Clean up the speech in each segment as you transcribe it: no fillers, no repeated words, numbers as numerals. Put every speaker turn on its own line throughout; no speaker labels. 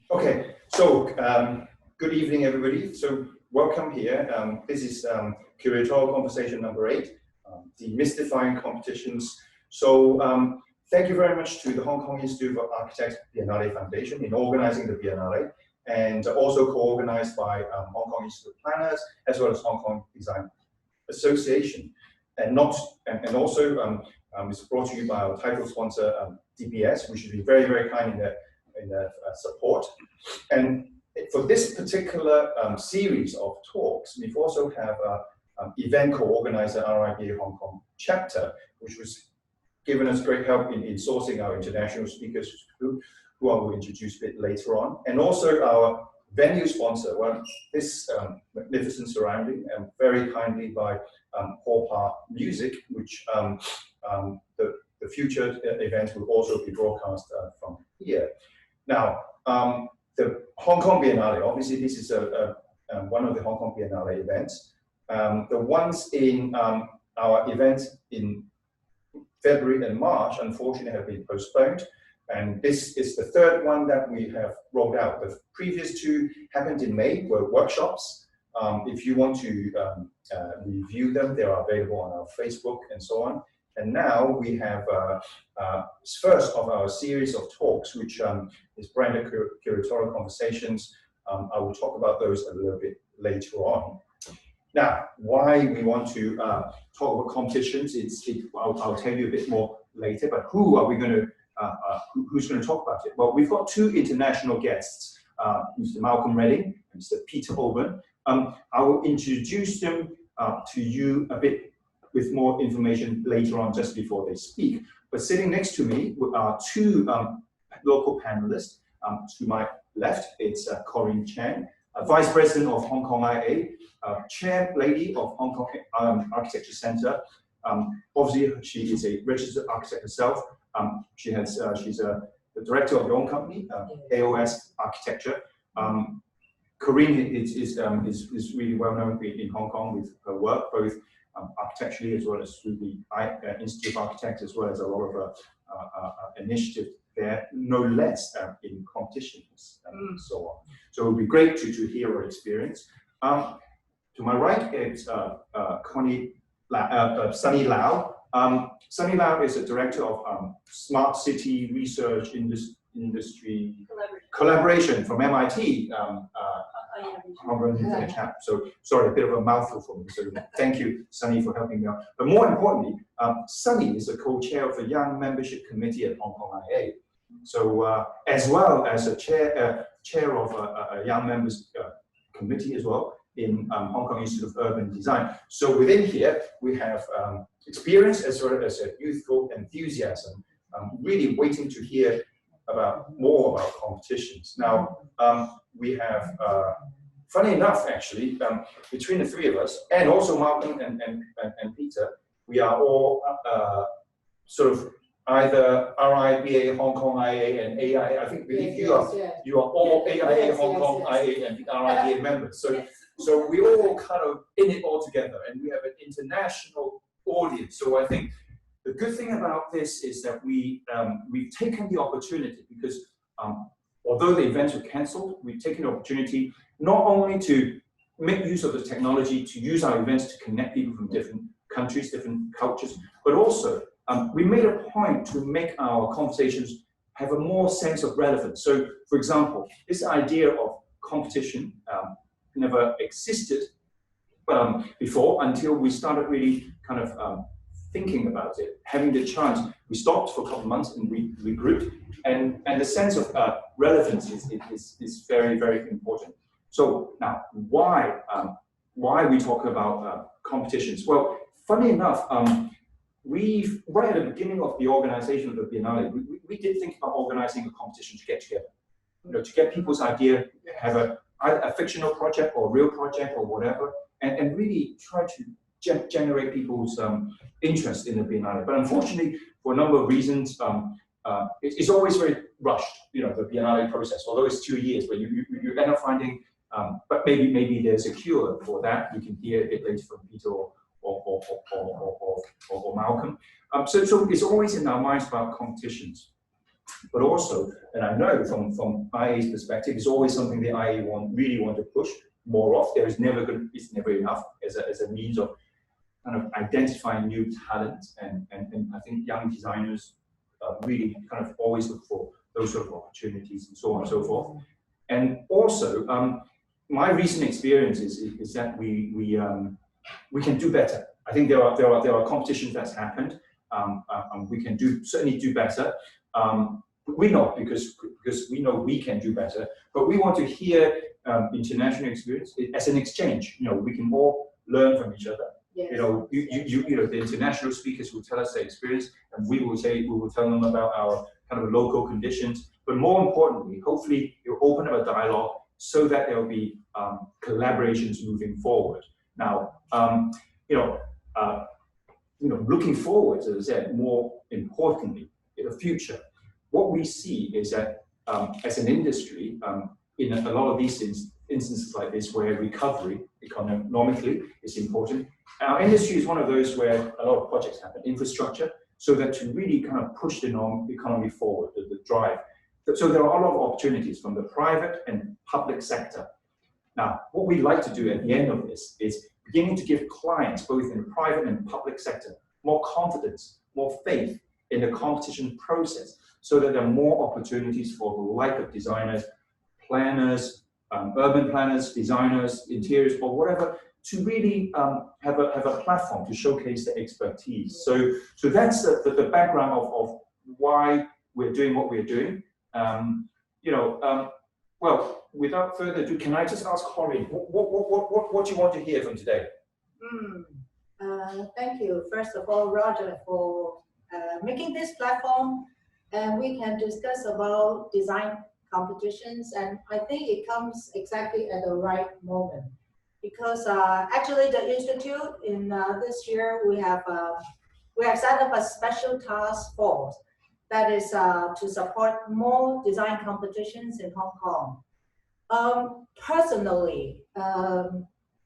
Okay, so good evening, everybody. So welcome here. This is Curatorial Conversation number 8, De-Mystifying competitions. So thank you very much to the Hong Kong Institute of Architects Biennale Foundation in organizing the Biennale, and also co-organized by Hong Kong Institute of Planners as well as Hong Kong Design Association, and also it's brought to you by our title sponsor DBS, which has been very, very kind in their support. And for this particular series of talks, we've also have an event co-organizer RIBA Hong Kong chapter, which was given us great help in sourcing our international speakers, who I will introduce a bit later on, and also our venue sponsor, well, this magnificent surrounding, and very kindly by Paul Park Music, which the future events will also be broadcast from here. Now, the Hong Kong Biennale, obviously this is one of the Hong Kong Biennale events. The ones in our events in February and March, unfortunately, have been postponed. And this is the third one that we have rolled out. The previous two happened in May, were workshops. If you want to review them, they are available on our Facebook and so on. And now we have first of our series of talks, which is branded Curatorial Conversations. I will talk about those a little bit later on. Now, why we want to talk about competitions, I'll tell you a bit more later, but who are we going to, who's going to talk about it? Well, we've got two international guests, Mr. Malcolm Redding and Mr. Peter Oben. I will introduce them to you a bit with more information later on, just before they speak. But sitting next to me are two local panelists. To my left, it's Corinne Chan, Vice President of Hong Kong IA, Chair Lady of Hong Kong Architecture Centre. Obviously, she is a registered architect herself. She's the director of her own company, AOS Architecture. Corinne is really well known in Hong Kong with her work, both architecturally as well as through the Institute of Architects, as well as a lot of initiative there, no less in competitions and so on. So it would be great to hear her experience. To my right, it's Sunny Lau. Sunny Lau is a director of Smart City Research Industry Collaboration from MIT. I'm going to do the chat. So sorry, a bit of a mouthful for me. So thank you, Sunny, for helping me out. But more importantly, Sunny is a co-chair of the Young Membership Committee at Hong Kong IA. So as well as a chair of a Young Members Committee as well in Hong Kong Institute of Urban Design. So within here, we have experience as well as a youthful enthusiasm, really waiting to hear more about competitions. Now, we have, funny enough, actually, between the three of us, and also Malcolm and Peter, we are all sort of either RIBA, Hong Kong IA, and AIA. I believe you are all AIA, Hong Kong IA, and RIBA members. So we all kind of in it all together, and we have an international audience. So I think the good thing about this is that we've taken the opportunity, because although the events were cancelled, we've taken the opportunity not only to make use of the technology to use our events to connect people from different countries, different cultures, but also we made a point to make our conversations have a more sense of relevance. So, for example, this idea of competition never existed before until we started really kind of thinking about it, having the chance. We stopped for a couple of months and we regrouped, and the sense of relevance is very, very important. So now, why we talk about competitions? Well, funny enough, right at the beginning of the organization of the Biennale, we did think about organizing a competition to get together, to get people's idea, have a fictional project or a real project or whatever, and really try to generate people's interest in the Biennale. But unfortunately, for a number of reasons, it's always very rushed, the Biennale process, although it's 2 years, but you end up finding, but maybe there's a cure for that. You can hear it later from Peter or Malcolm. So it's always in our minds about competitions. But also, and I know from IA's perspective, it's always something the IA really want to push more of. It's never enough as a means of kind of identifying new talent, and I think young designers really kind of always look for those sort of opportunities and so on and so forth. And also, my recent experience is that we can do better. I think there are competitions that's happened. We can certainly do better. We know because we know we can do better, but we want to hear international experience as an exchange. You know, we can all learn from each other. Yes. You know, you know, the international speakers will tell us their experience, and we will tell them about our kind of local conditions. But more importantly, hopefully, you'll open up a dialogue so that there will be collaborations moving forward. Now, looking forward, as I said, more importantly, in the future, what we see is that as an industry, in a lot of these instances like this, where recovery economically is important, our industry is one of those where a lot of projects happen, infrastructure, so that to really kind of push the economy forward, the drive. So there are a lot of opportunities from the private and public sector. Now, what we'd like to do at the end of this is beginning to give clients, both in the private and public sector, more confidence, more faith in the competition process, so that there are more opportunities for the like of designers, planners, urban planners, designers, interiors, or whatever, to really have a platform to showcase their expertise. So that's the background of why we're doing what we're doing. Well, without further ado, can I just ask Corinne, what do you want to hear from today?
Thank you, first of all, Roger, for making this platform, and we can discuss about design competitions, and I think it comes exactly at the right moment, because actually the Institute in this year, we have set up a special task force that is to support more design competitions in Hong Kong. Personally,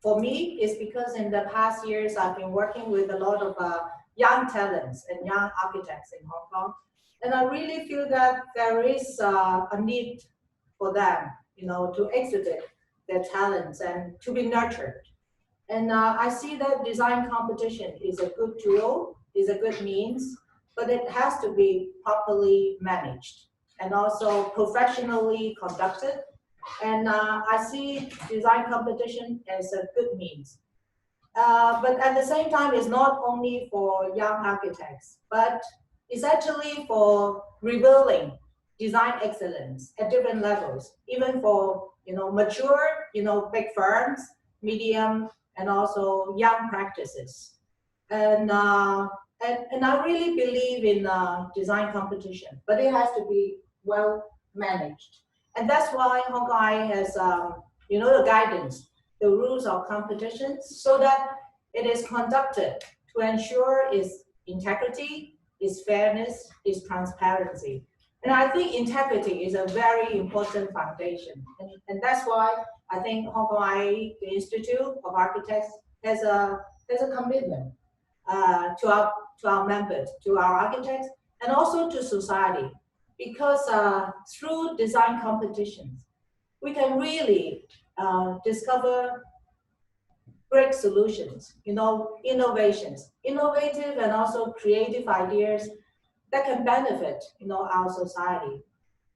for me, it's because in the past years, I've been working with a lot of young talents and young architects in Hong Kong. And I really feel that there is a need for them, to exhibit their talents and to be nurtured. And I see that design competition is a good tool, is a good means, but it has to be properly managed and also professionally conducted. And I see design competition as a good means. But at the same time, it's not only for young architects, but it's actually for revealing design excellence at different levels, even for mature, big firms, medium, and also young practices. And I really believe in design competition, but it has to be well managed. And that's why Hong Kong has, the guidance, the rules of competitions, so that it is conducted to ensure its integrity, its fairness, its transparency. And I think integrity is a very important foundation. And that's why I think Hong Kong IE, the Institute of Architects, has a commitment to our members, to our architects, and also to society. Because through design competitions, we can really discover great solutions, innovations, innovative and also creative ideas that can benefit, our society.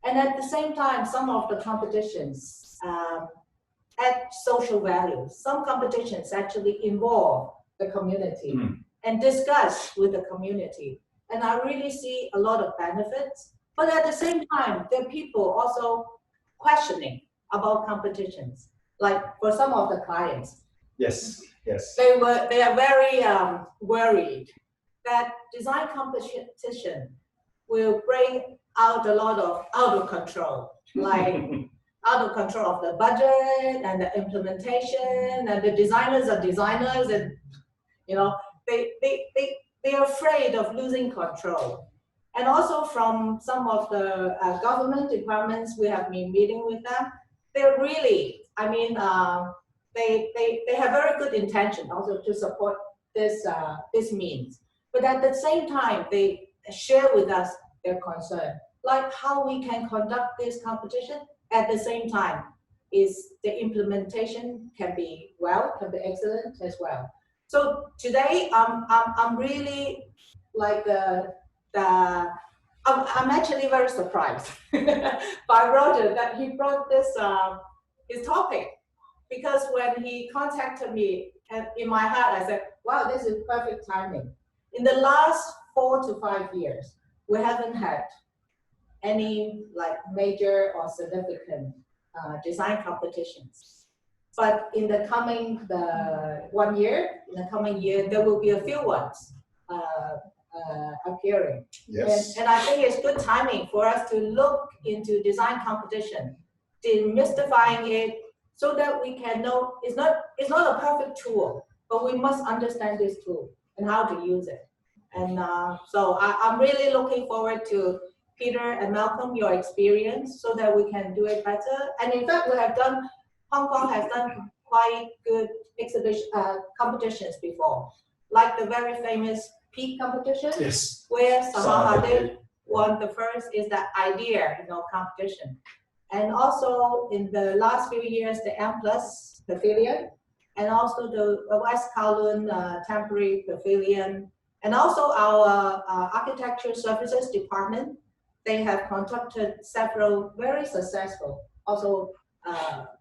And at the same time, some of the competitions add social value. Some competitions actually involve the community and discuss with the community. And I really see a lot of benefits. But at the same time, there are people also questioning about competitions. Like for some of the clients,
yes,
they are very worried that design competition will bring out a lot of out of control, like out of control of the budget and the implementation, and the designers are designers, and they're afraid of losing control. And also from some of the government departments, we have been meeting with them. They're really, they have very good intention also to support this means. But at the same time, they share with us their concern. like how we can conduct this competition at the same time is the implementation can be excellent as well. So today I'm really like I'm actually very surprised by Roger that he brought this his topic, because when he contacted me, and in my heart I said, wow, this is perfect timing. In the last 4 to 5 years, we haven't had any like major or significant design competitions. But in the coming 1 year, there will be a few ones appearing.
Yes.
And I think it's good timing for us to look into design competition, demystifying it, so that we can know it's not a perfect tool, but we must understand this tool and how to use it. And so I'm really looking forward to Peter and Malcolm, your experience, so that we can do it better. And in fact, Hong Kong has done quite good exhibition competitions before, like the very famous Peak competition,
Yes.
where Sahar Hadid won the first, is the idea, competition. And also in the last few years, the M+ Pavilion, and also the West Kowloon Temporary Pavilion, and also our Architecture Services Department. They have conducted several very successful also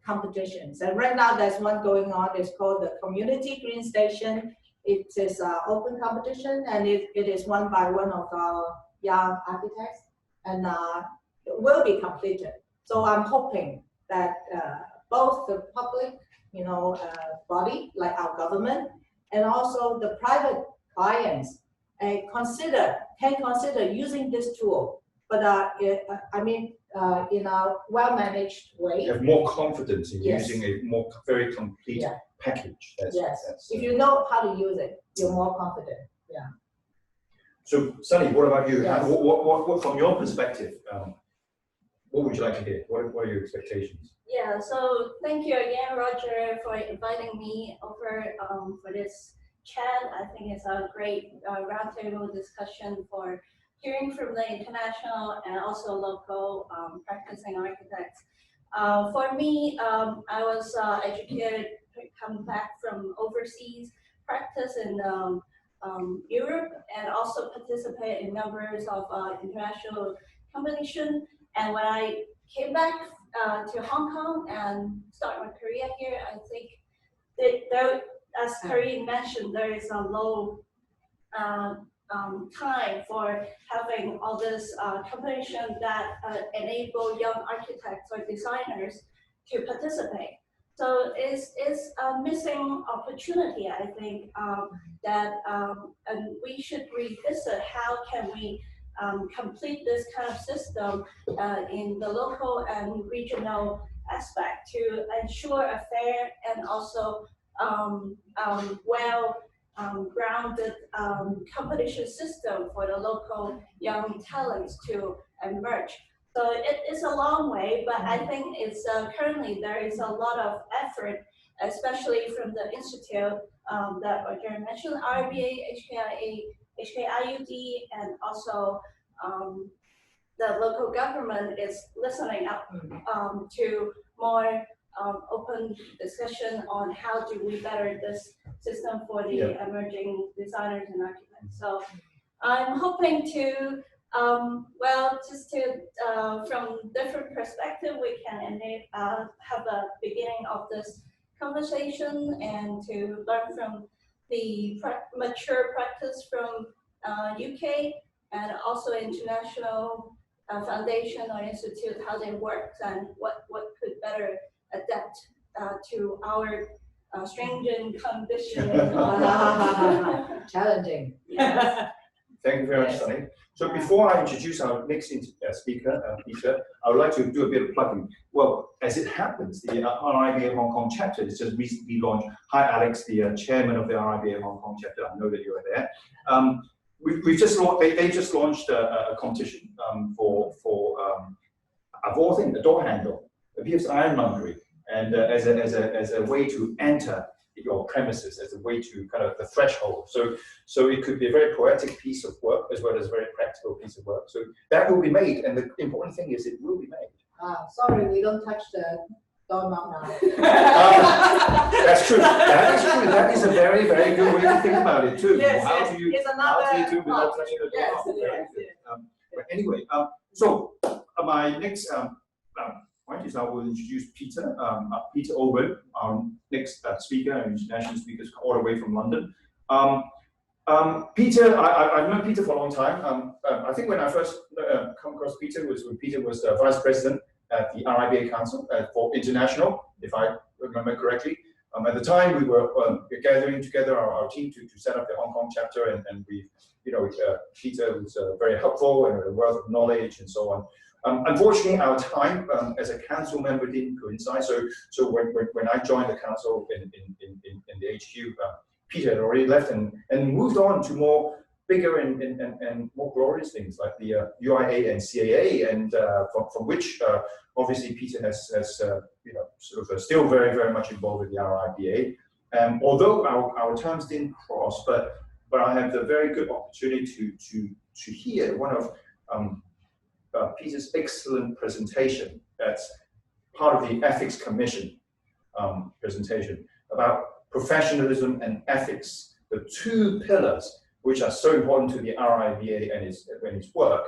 competitions. And right now there's one going on, it's called the Community Green Station. It is an open competition, and it is won by one of our young architects, and it will be completed. So I'm hoping that both the public, body, like our government, and also the private clients can consider using this tool, but in a well-managed way.
You have more confidence in
Yes.
using a very complete package.
Yes. If you know how to use it, you're more confident. Yeah.
So, Sunny, what about you?
Yes.
What from your perspective, what would you like to hear? What are your expectations?
Yeah, so thank you again, Roger, for inviting me over for this chat. I think it's a great roundtable discussion for hearing from the international and also local practicing architects. For me, I was educated, come back from overseas practice in Europe, and also participate in numbers of international competition. And when I came back to Hong Kong and start my career here, I think that there, as Karine mentioned, there is a low time for having all this competition that enable young architects or designers to participate. So it's a missing opportunity, I think, that and we should revisit how can we complete this kind of system in the local and regional aspect to ensure a fair and also grounded competition system for the local young talents to emerge. So it is a long way, but I think it's currently there is a lot of effort, especially from the institute that Roger mentioned, RBA, HKIUD, and also the local government is listening up to more open discussion on how do we better this system for the emerging designers and architects. So I'm hoping to, from different perspective, we can have a beginning of this conversation and to learn from the mature practice from UK and also international foundation or institute, how they work and what could better adapt to our stringent condition.
Challenging.
Yes.
Thank you very much, Sunny. So before I introduce our next speaker, Peter, I would like to do a bit of plugging. Well, as it happens, the RIBA Hong Kong chapter has just recently launched. Hi, Alex, the chairman of the RIBA Hong Kong chapter. I know that you are there. They just launched a competition for of all things, a door handle, a piece of ironmongery, and as a way to enter your premises as a way to kind of the threshold. So it could be a very poetic piece of work as well as a very practical piece of work. So that will be made, and the important thing is it will be made.
Sorry, we don't touch the doorknob now.
That's true. That is true. That is a very, very good way to think about it too.
Yes,
how
yes.
do you do without touching the doorknob? But anyway, so my next point is I will introduce Peter, Peter Owen, our next speaker, an international speaker all the way from London. Peter, I've known Peter for a long time. I think when I first come across Peter was when Peter was the vice president at the RIBA Council for International, if I remember correctly. At the time, we were gathering together our team to set up the Hong Kong chapter, and we, Peter was very helpful and a wealth of knowledge and so on. Unfortunately, our time as a council member didn't coincide. So when I joined the council in the HQ, Peter had already left and moved on to more bigger and more glorious things like the UIA and CAA, and from which obviously Peter has sort of still very much involved with the RIBA. Although our terms didn't cross, but I have the very good opportunity to hear one of Peter's excellent presentation. That's part of the Ethics Commission presentation about professionalism and ethics, the two pillars which are so important to the RIBA and its work,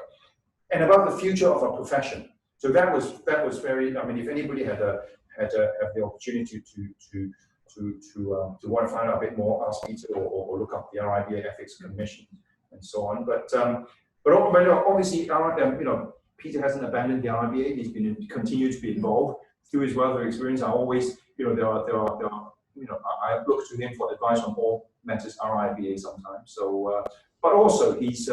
and about the future of our profession. So that was very. I mean, if anybody had the opportunity to want to find out a bit more, ask Peter or look up the RIBA Ethics Commission and so on. But obviously, Peter hasn't abandoned the RIBA. He's continued to be involved through his wealth of experience. I always, I look to him for advice on all matters RIBA sometimes. So, but also he's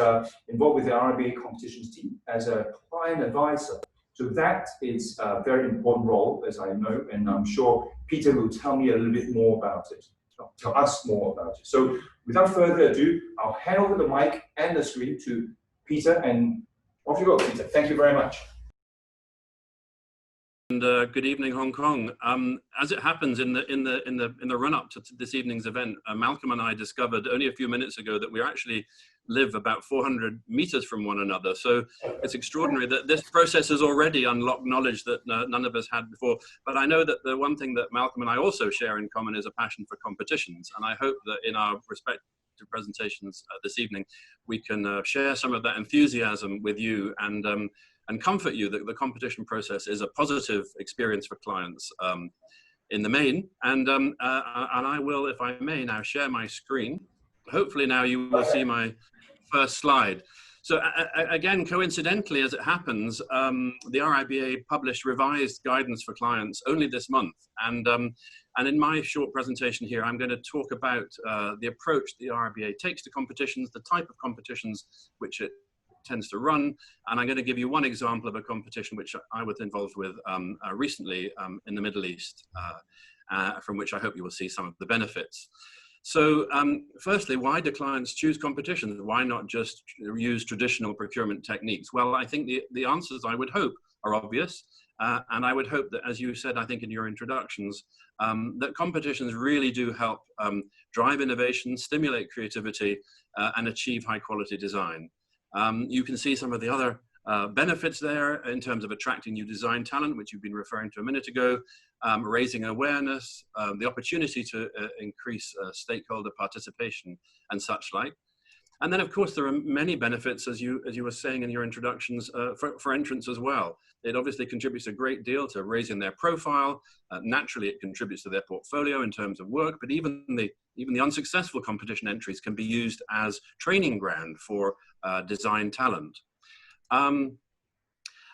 involved with the RIBA competitions team as a client advisor. So that is a very important role, as I know, and I'm sure Peter will tell me a little bit more about it, tell us more about it. So without further ado, I'll hand over the mic and the screen to Peter, and off you go, Peter. Thank you very much.
And good evening, Hong Kong. As it happens, in the run-up to this evening's event, Malcolm and I discovered only a few minutes ago that we actually live about 400 meters from one another. So it's extraordinary that this process has already unlocked knowledge that none of us had before. But I know that the one thing that Malcolm and I also share in common is a passion for competitions. And I hope that in our respective presentations this evening, we can share some of that enthusiasm with you and comfort you that the competition process is a positive experience for clients in the main. And I will, if I may, now share my screen. Hopefully now you will see my first slide. So again, coincidentally, as it happens, the RIBA published revised guidance for clients only this month. And in my short presentation here, I'm going to talk about the approach the RIBA takes to competitions, the type of competitions which it tends to run, and I'm going to give you one example of a competition which I was involved with recently in the Middle East, from which I hope you will see some of the benefits. So firstly, why do clients choose competitions? Why not just use traditional procurement techniques? Well, I think the answers, I would hope, are obvious. And I would hope that, as you said, I think in your introductions, that competitions really do help drive innovation, stimulate creativity, and achieve high quality design. You can see some of the other benefits there in terms of attracting new design talent, which you've been referring to a minute ago, raising awareness, the opportunity to increase stakeholder participation and such like. And then, of course, there are many benefits, as you were saying in your introductions, for entrants as well. It obviously contributes a great deal to raising their profile. Naturally, it contributes to their portfolio in terms of work, but even the unsuccessful competition entries can be used as training ground for design talent.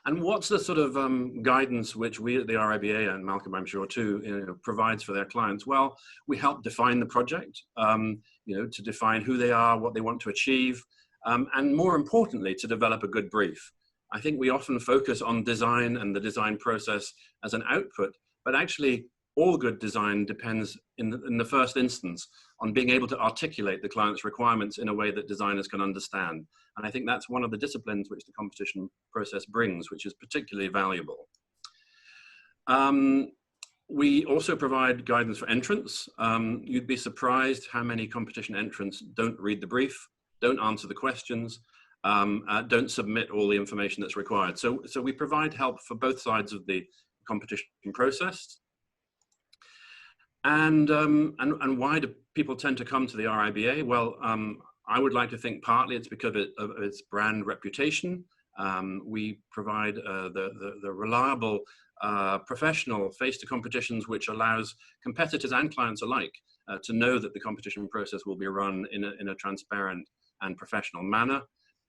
And what's the sort of guidance which we at the RIBA, and Malcolm I'm sure too, provides for their clients? Well, we help define the project, to define who they are, what they want to achieve, and more importantly, to develop a good brief. I think we often focus on design and the design process as an output, but actually all good design depends in the first instance on being able to articulate the client's requirements in a way that designers can understand. And I think that's one of the disciplines which the competition process brings, which is particularly valuable. We also provide guidance for entrants. You'd be surprised how many competition entrants don't read the brief, don't answer the questions, don't submit all the information that's required. So we provide help for both sides of the competition process. And why do people tend to come to the RIBA? Well, I would like to think partly it's because of its brand reputation. We provide the reliable, professional face-to competitions, which allows competitors and clients alike to know that the competition process will be run in a transparent and professional manner.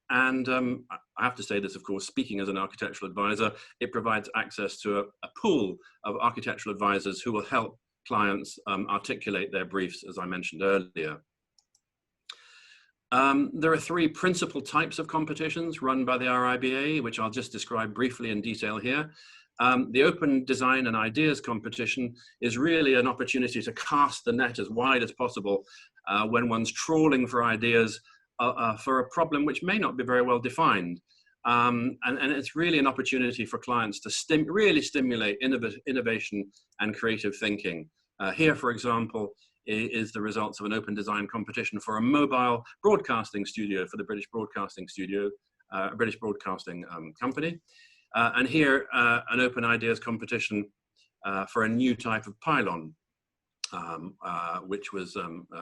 And I have to say this, of course, speaking as an architectural advisor, it provides access to a pool of architectural advisors who will help clients articulate their briefs, as I mentioned earlier. There are three principal types of competitions run by the RIBA, which I'll just describe briefly in detail here. The open design and ideas competition is really an opportunity to cast the net as wide as possible when one's trawling for ideas for a problem which may not be very well defined. And it's really an opportunity for clients to really stimulate innovation and creative thinking. Here, for example, is the results of an open design competition for a mobile broadcasting studio for the British Broadcasting Company. And here, an open ideas competition for a new type of pylon, which was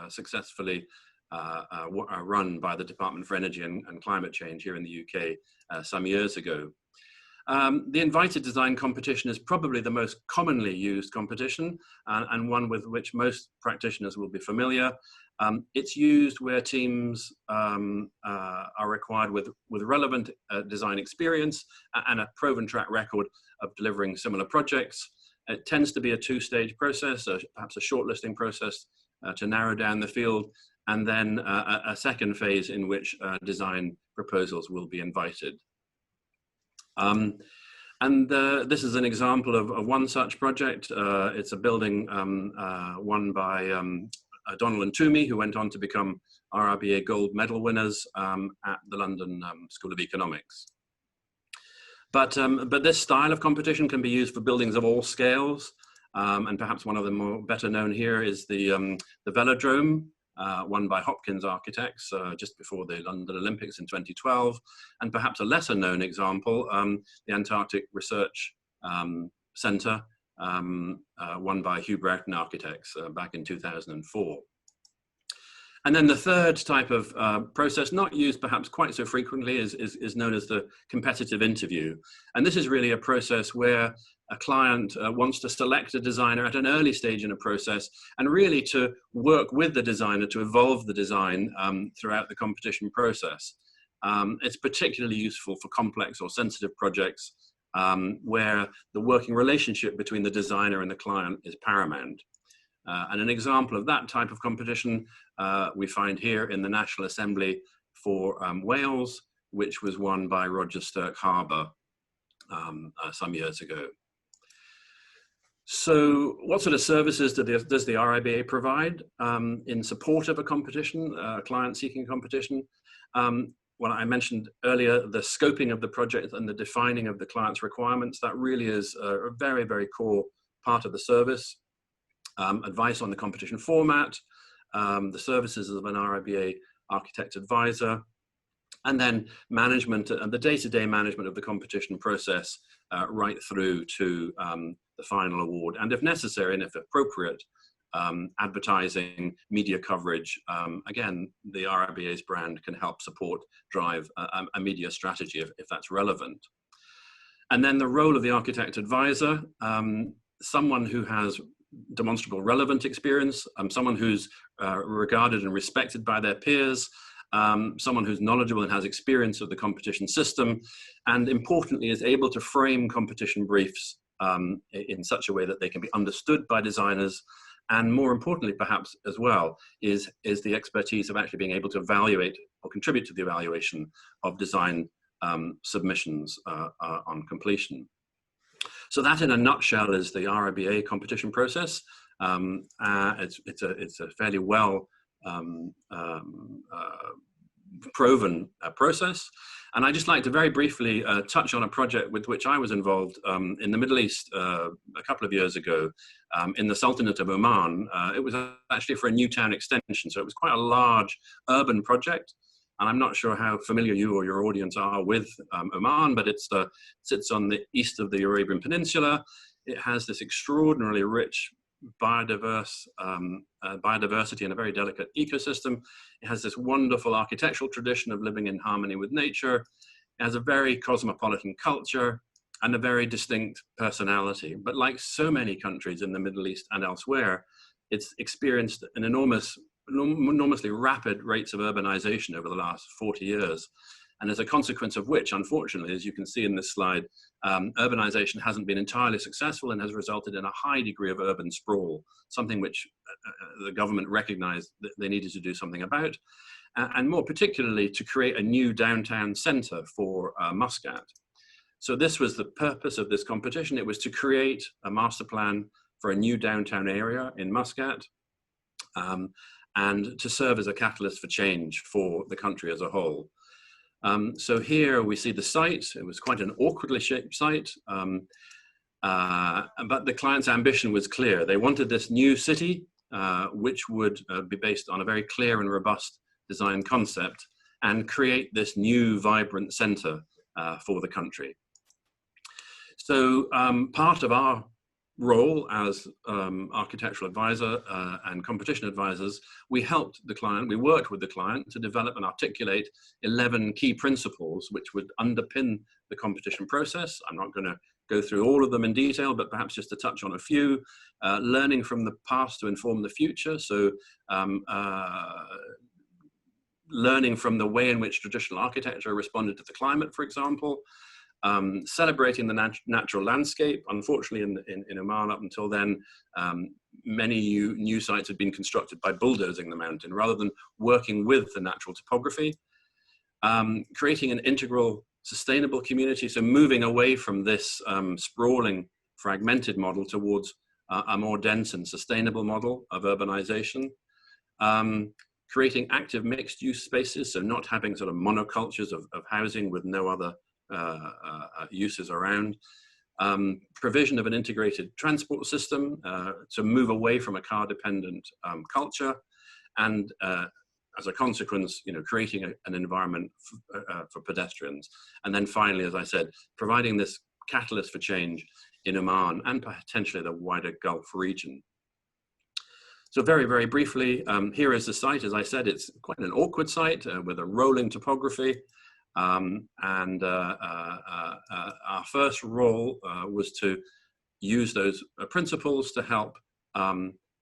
successfully run by the Department for Energy and Climate Change here in the UK some years ago. The invited design competition is probably the most commonly used competition and one with which most practitioners will be familiar. It's used where teams are required with relevant design experience and a proven track record of delivering similar projects. It tends to be a two-stage process, perhaps a shortlisting process to narrow down the field, and then a second phase in which design proposals will be invited. This is an example of one such project. It's a building won by Donald and Toomey, who went on to become RIBA Gold Medal winners at the London School of Economics. But this style of competition can be used for buildings of all scales, and perhaps one of the more better known here is the Velodrome, won by Hopkins Architects just before the London Olympics in 2012, and perhaps a lesser known example, the Antarctic Research Centre, won by Hugh Broughton Architects back in 2004. And then the third type of process, not used perhaps quite so frequently, is known as the competitive interview. And this is really a process where a client wants to select a designer at an early stage in a process and really to work with the designer to evolve the design throughout the competition process. It's particularly useful for complex or sensitive projects where the working relationship between the designer and the client is paramount. And an example of that type of competition we find here in the National Assembly for Wales, which was won by Roger Stirk-Harbour some years ago. So what sort of services does the RIBA provide in support of a competition, a client-seeking competition? Well, I mentioned earlier the scoping of the project and the defining of the client's requirements. That really is a very, very core part of the service. Advice on the competition format, the services of an RIBA architect advisor, and then management and the day-to-day management of the competition process right through to the final award, and if necessary and if appropriate, advertising, media coverage. Again, the RIBA's brand can help support, drive a media strategy if that's relevant. And then the role of the architect advisor, someone who has demonstrable relevant experience, someone who's regarded and respected by their peers, someone who's knowledgeable and has experience of the competition system, and importantly is able to frame competition briefs in such a way that they can be understood by designers, and more importantly perhaps as well is the expertise of actually being able to evaluate or contribute to the evaluation of design submissions on completion. So that in a nutshell is the RIBA competition process. It's a fairly well proven process. And I'd just like to very briefly touch on a project with which I was involved in the Middle East a couple of years ago in the Sultanate of Oman. It was actually for a new town extension, so it was quite a large urban project. And I'm not sure how familiar you or your audience are with Oman, but it sits on the east of the Arabian Peninsula. It has this extraordinarily rich biodiversity and a very delicate ecosystem. It has this wonderful architectural tradition of living in harmony with nature. It has a very cosmopolitan culture and a very distinct personality. But like so many countries in the Middle East and elsewhere, it's experienced an enormously rapid rates of urbanization over the last 40 years. And as a consequence of which, unfortunately, as you can see in this slide, urbanization hasn't been entirely successful and has resulted in a high degree of urban sprawl, something which the government recognized that they needed to do something about, and more particularly to create a new downtown center for Muscat. So this was the purpose of this competition. It was to create a master plan for a new downtown area in Muscat, and to serve as a catalyst for change for the country as a whole. So here we see the site. It was quite an awkwardly shaped site, but the client's ambition was clear. They wanted this new city, which would be based on a very clear and robust design concept and create this new vibrant center for the country. So part of our role as architectural advisor and competition advisors, we helped the client, we worked with the client to develop and articulate 11 key principles which would underpin the competition process. I'm not going to go through all of them in detail, but perhaps just to touch on a few. Learning from the past to inform the future. So learning from the way in which traditional architecture responded to the climate, for example. Celebrating the natural landscape. Unfortunately, in Oman up until then, many new sites had been constructed by bulldozing the mountain rather than working with the natural topography. Creating an integral, sustainable community, so moving away from this sprawling, fragmented model towards a more dense and sustainable model of urbanization. Creating active mixed-use spaces, so not having sort of monocultures of housing with no other uses around. Provision of an integrated transport system to move away from a car-dependent culture, and as a consequence, creating an environment for pedestrians. And then finally, as I said, providing this catalyst for change in Oman and potentially the wider Gulf region. So very, very briefly, here is the site. As I said, it's quite an awkward site with a rolling topography. And our first role was to use those principles to help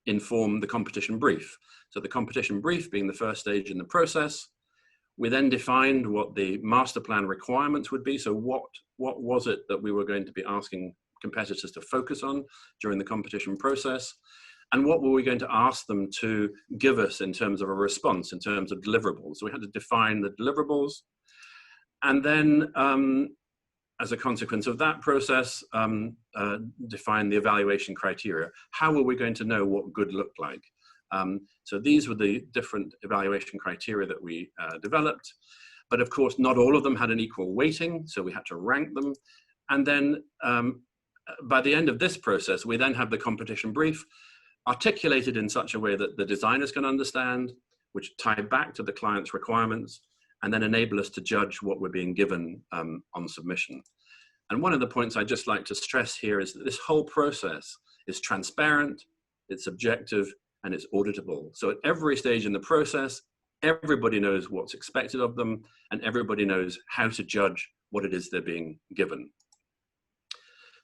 inform the competition brief. So the competition brief being the first stage in the process, we then defined what the master plan requirements would be. So what was it that we were going to be asking competitors to focus on during the competition process? And what were we going to ask them to give us in terms of a response, in terms of deliverables? So we had to define the deliverables. And then, as a consequence of that process, define the evaluation criteria. How were we going to know what good looked like? So these were the different evaluation criteria that we developed. But of course, not all of them had an equal weighting, so we had to rank them. And then, by the end of this process, we then have the competition brief articulated in such a way that the designers can understand, which tie back to the client's requirements, and then enable us to judge what we're being given on submission. And one of the points I'd just like to stress here is that this whole process is transparent, it's objective, and it's auditable. So at every stage in the process, everybody knows what's expected of them, and everybody knows how to judge what it is they're being given.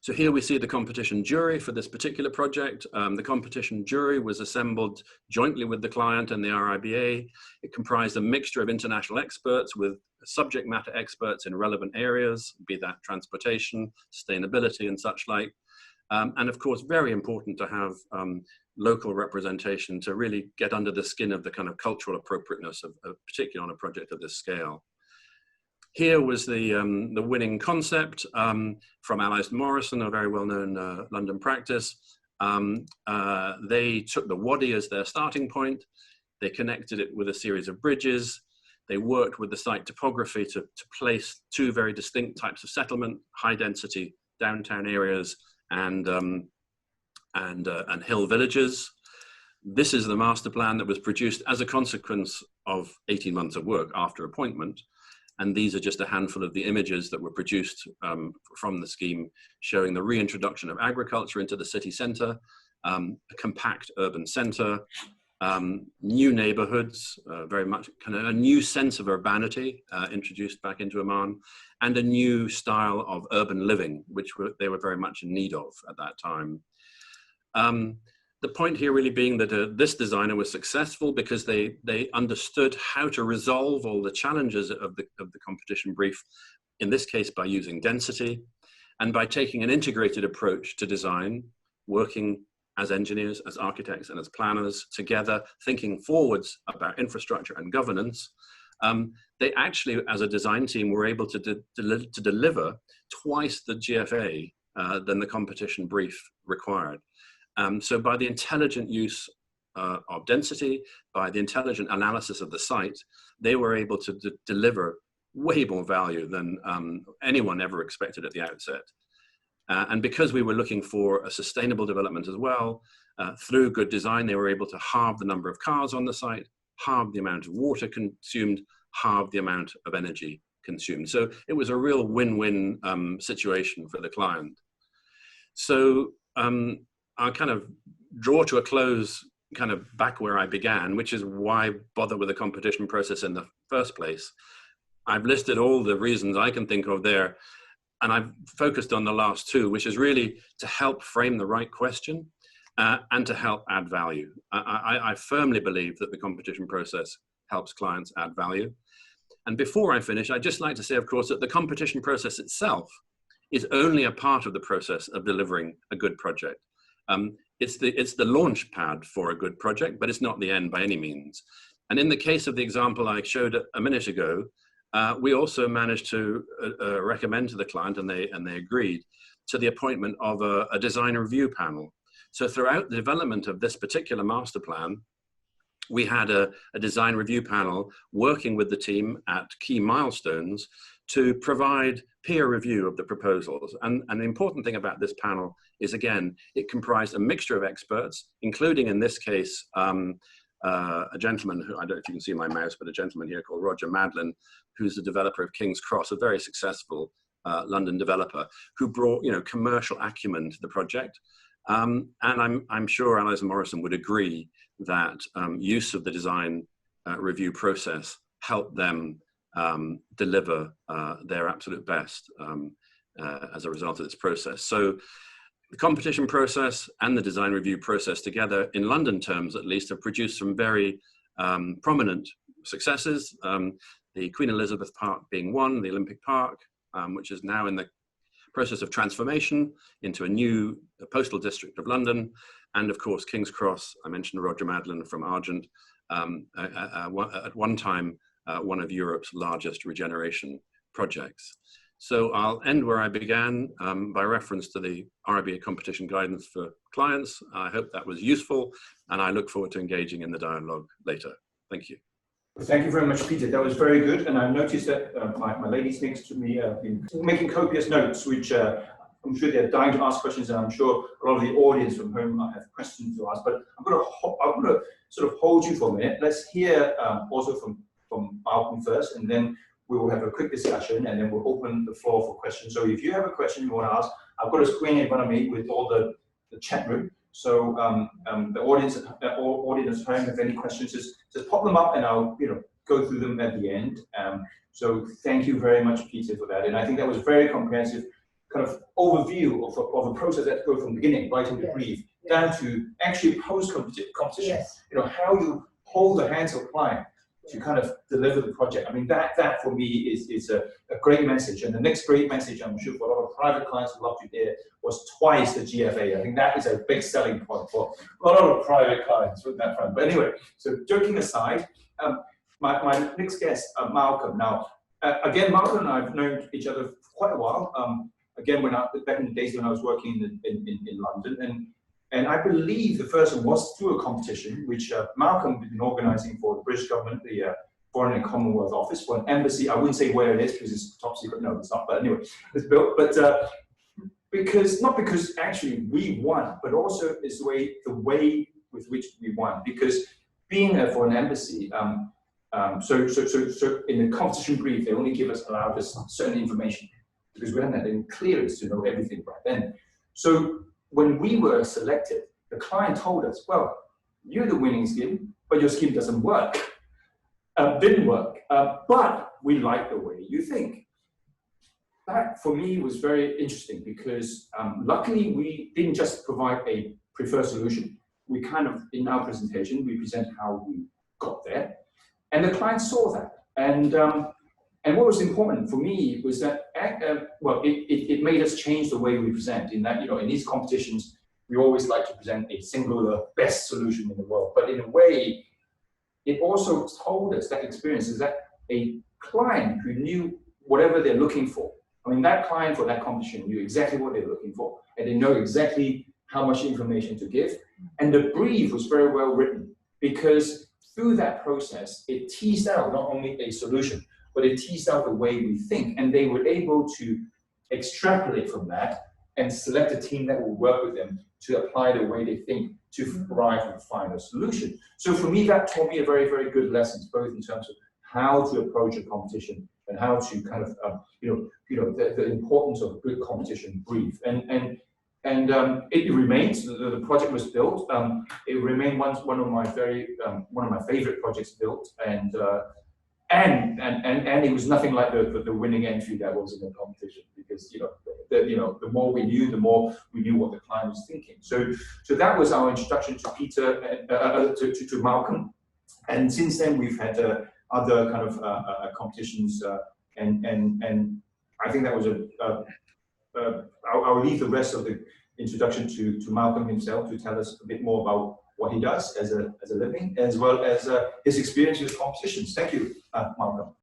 So here we see the competition jury for this particular project. The competition jury was assembled jointly with the client and the RIBA. It comprised a mixture of international experts with subject matter experts in relevant areas, be that transportation, sustainability, and such like. And of course, very important to have local representation to really get under the skin of the kind of cultural appropriateness of particularly on a project of this scale. Here was the winning concept from Allies Morrison, a very well-known London practice. They took the Wadi as their starting point. They connected it with a series of bridges. They worked with the site topography to place two very distinct types of settlement: high density downtown areas and hill villages. This is the master plan that was produced as a consequence of 18 months of work after appointment. And these are just a handful of the images that were produced from the scheme, showing the reintroduction of agriculture into the city centre, a compact urban centre, new neighbourhoods, very much kind of a new sense of urbanity introduced back into Oman, and a new style of urban living, which they were very much in need of at that time. The point here really being that this designer was successful because they understood how to resolve all the challenges of the competition brief, in this case by using density, and by taking an integrated approach to design, working as engineers, as architects, and as planners together, thinking forwards about infrastructure and governance. They actually, as a design team, were able to deliver twice the GFA than the competition brief required. So by the intelligent use of density, by the intelligent analysis of the site, they were able to deliver way more value than anyone ever expected at the outset. And because we were looking for a sustainable development as well, through good design, they were able to halve the number of cars on the site, halve the amount of water consumed, halve the amount of energy consumed. So it was a real win-win situation for the client. So I'll kind of draw to a close kind of back where I began, which is why bother with the competition process in the first place. I've listed all the reasons I can think of there, and I've focused on the last two, which is really to help frame the right question and to help add value. I firmly believe that the competition process helps clients add value. And before I finish, I'd just like to say, of course, that the competition process itself is only a part of the process of delivering a good project. It's the launch pad for a good project, but it's not the end by any means. And in the case of the example I showed a minute ago, we also managed to recommend to the client, and they agreed to the appointment of a design review panel. So throughout the development of this particular master plan, we had a design review panel working with the team at key milestones to provide peer review of the proposals. And the important thing about this panel is, again, it comprised a mixture of experts, including in this case, a gentleman who, I don't know if you can see my mouse, but a gentleman here called Roger Madlin, who's the developer of King's Cross, a very successful London developer, who brought commercial acumen to the project. And I'm sure Allies & Morrison would agree that use of the design review process helped them deliver their absolute best as a result of this process. So the competition process and the design review process together, in London terms at least, have produced some very prominent successes. The Queen Elizabeth Park being one, the Olympic Park, which is now in the process of transformation into a new postal district of London. And of course, King's Cross, I mentioned Roger Madlin from Argent, at one time, one of Europe's largest regeneration projects. So I'll end where I began by reference to the RIBA competition guidance for clients. I hope that was useful, and I look forward to engaging in the dialogue later. Thank you.
Thank you very much, Peter. That was very good. And I noticed that my ladies next to me have been making copious notes, which I'm sure they're dying to ask questions, and I'm sure a lot of the audience from home have questions to ask. But I'm going to sort of hold you for a minute. Let's hear also from Malcolm first, and then we will have a quick discussion, and then we'll open the floor for questions. So if you have a question you want to ask, I've got a screen in front of me with all the chat room. So the audience at home, if any questions, just pop them up, and I'll go through them at the end. So thank you very much, Peter, for that. And I think that was very comprehensive kind of overview of a process that goes from beginning, writing the brief, down to actually post-competition.
Yes.
How you hold the hands of client to kind of deliver the project. I mean, that for me is a great message. And the next great message, I'm sure for a lot of private clients who love to hear, was twice the GFA. I think that is a big selling point for a lot of private clients with that front. But anyway, so joking aside, my next guest, Malcolm. Now, again, Malcolm and I have known each other for quite a while. Again, back in the days when I was working in London, and I believe the first one was through a competition, which Malcolm had been organising for the British government, the Foreign and Commonwealth Office, for an embassy. I wouldn't say where it is because it's top secret. No, it's not. But anyway, it's built. But not because actually we won, but also is the way with which we won. Because being for an embassy, so in the competition brief, they only allowed us certain information because we hadn't had any clearance to know everything right then. So when we were selected, the client told us, well, you're the winning scheme, but your scheme doesn't work. Didn't work, but we like the way you think. That for me was very interesting because luckily we didn't just provide a preferred solution. We kind of, in our presentation, we present how we got there. And the client saw that. And what was important for me was that, it made us change the way we present in that, in these competitions, we always like to present a singular best solution in the world. But in a way, it also told us that experience is that a client who knew whatever they're looking for. I mean, that client for that competition knew exactly what they're looking for, and they know exactly how much information to give. And the brief was very well written because through that process, it teased out not only a solution, but it teased out the way we think. And they were able to extrapolate from that and select a team that will work with them to apply the way they think to arrive at a final solution. So for me, that taught me a very, very good lesson, both in terms of how to approach a competition and how to kind of, the importance of a good competition brief. And it remains, the project was built. It remained one of my favorite projects built, and it was nothing like the winning entry that was in the competition, because the more we knew, the more we knew what the client was thinking. So that was our introduction to Peter, to Malcolm, and since then we've had other kind of competitions, and I think that was I'll leave the rest of the introduction to Malcolm himself to tell us a bit more about what he does as a living, as well as his experience with competitions. Thank you, Malcolm.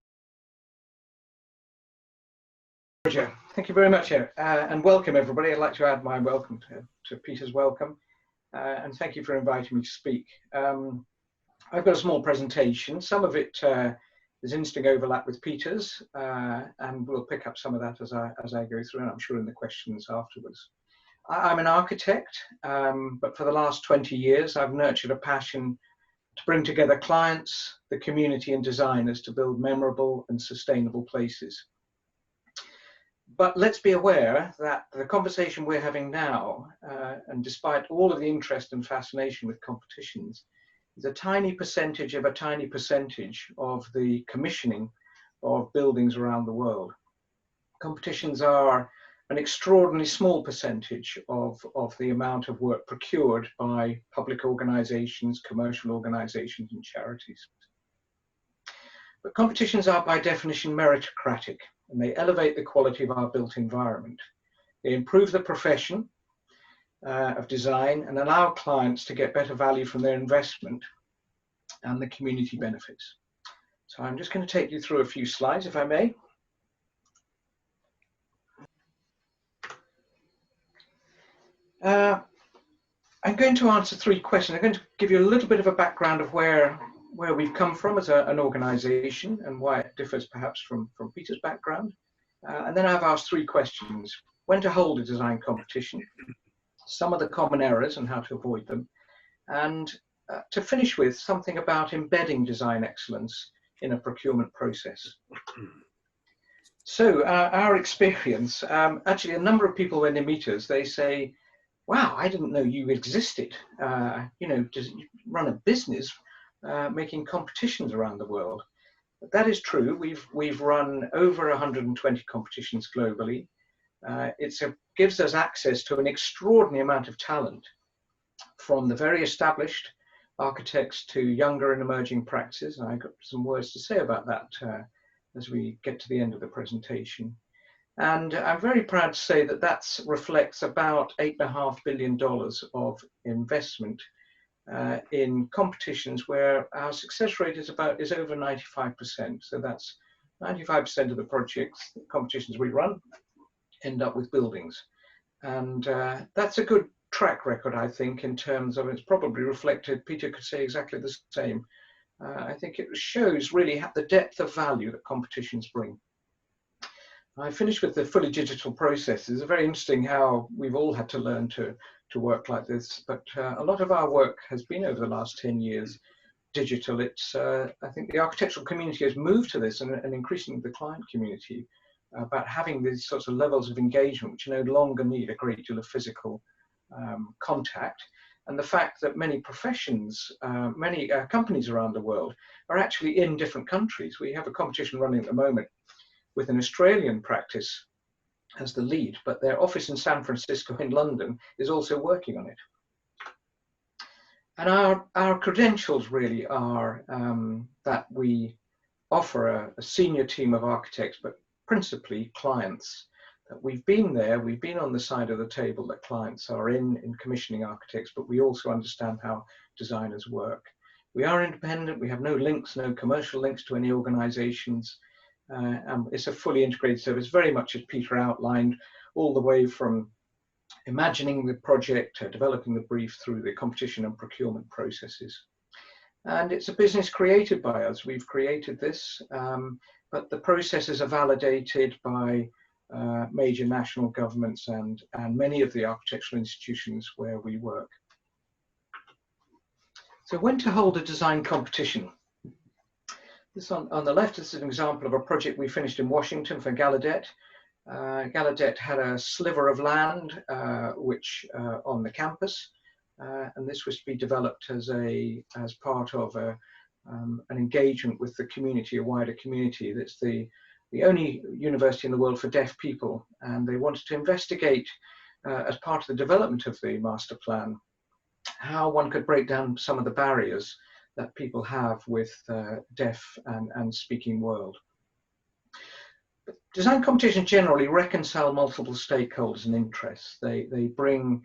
Thank you very much, and welcome everybody. I'd like to add my welcome to Peter's welcome, and thank you for inviting me to speak. I've got a small presentation. Some of it is interesting overlap with Peter's, and we'll pick up some of that as I go through, and I'm sure in the questions afterwards. I'm an architect, but for the last 20 years, I've nurtured a passion to bring together clients, the community, and designers to build memorable and sustainable places. But let's be aware that the conversation we're having now, and despite all of the interest and fascination with competitions, is a tiny percentage of a tiny percentage of the commissioning of buildings around the world. Competitions are an extraordinarily small percentage of the amount of work procured by public organizations, commercial organizations, and charities. But competitions are by definition meritocratic, and they elevate the quality of our built environment. They improve the profession of design and allow clients to get better value from their investment and the community benefits. So I'm just going to take you through a few slides, if I may. I'm going to answer three questions. I'm going to give you a little bit of a background of where we've come from as an organization and why it differs perhaps from Peter's background. And then I've asked three questions: when to hold a design competition, some of the common errors and how to avoid them, and to finish with something about embedding design excellence in a procurement process. So our experience, actually a number of people when they meet us, they say, wow, I didn't know you existed. To run a business making competitions around the world. But that is true. We've run over 120 competitions globally. It gives us access to an extraordinary amount of talent, from the very established architects to younger and emerging practices. And I've got some words to say about that as we get to the end of the presentation. And I'm very proud to say that that reflects about $8.5 billion of investment in competitions where our success rate is over 95%. So that's 95% of the projects, competitions we run, end up with buildings. And that's a good track record, I think, in terms of, it's probably reflected, Peter could say exactly the same, I think it shows really the depth of value that competitions bring. I finished with the fully digital processes. It's very interesting how we've all had to learn to work like this, but a lot of our work has been over the last 10 years digital. It's, I think the architectural community has moved to this, and increasingly the client community, about having these sorts of levels of engagement which no longer need a great deal of physical contact. And the fact that many professions, many companies around the world are actually in different countries. We have a competition running at the moment with an Australian practice as the lead, but their office in San Francisco in London is also working on it. And our credentials really are that we offer a senior team of architects, but principally clients. That we've been there, we've been on the side of the table that clients are in commissioning architects, but we also understand how designers work. We are independent, we have no links, no commercial links to any organizations. And it's a fully integrated service, very much as Peter outlined, all the way from imagining the project, developing the brief, through the competition and procurement processes. And it's a business created by us. We've created this, but the processes are validated by major national governments and many of the architectural institutions where we work. So when to hold a design competition? This on the left is an example of a project we finished in Washington for Gallaudet. Gallaudet had a sliver of land on the campus, and this was to be developed as part of an engagement with the community, a wider community. That's the only university in the world for deaf people, and they wanted to investigate, as part of the development of the master plan, how one could break down some of the barriers that people have with deaf and speaking world. But design competitions generally reconcile multiple stakeholders and interests. They bring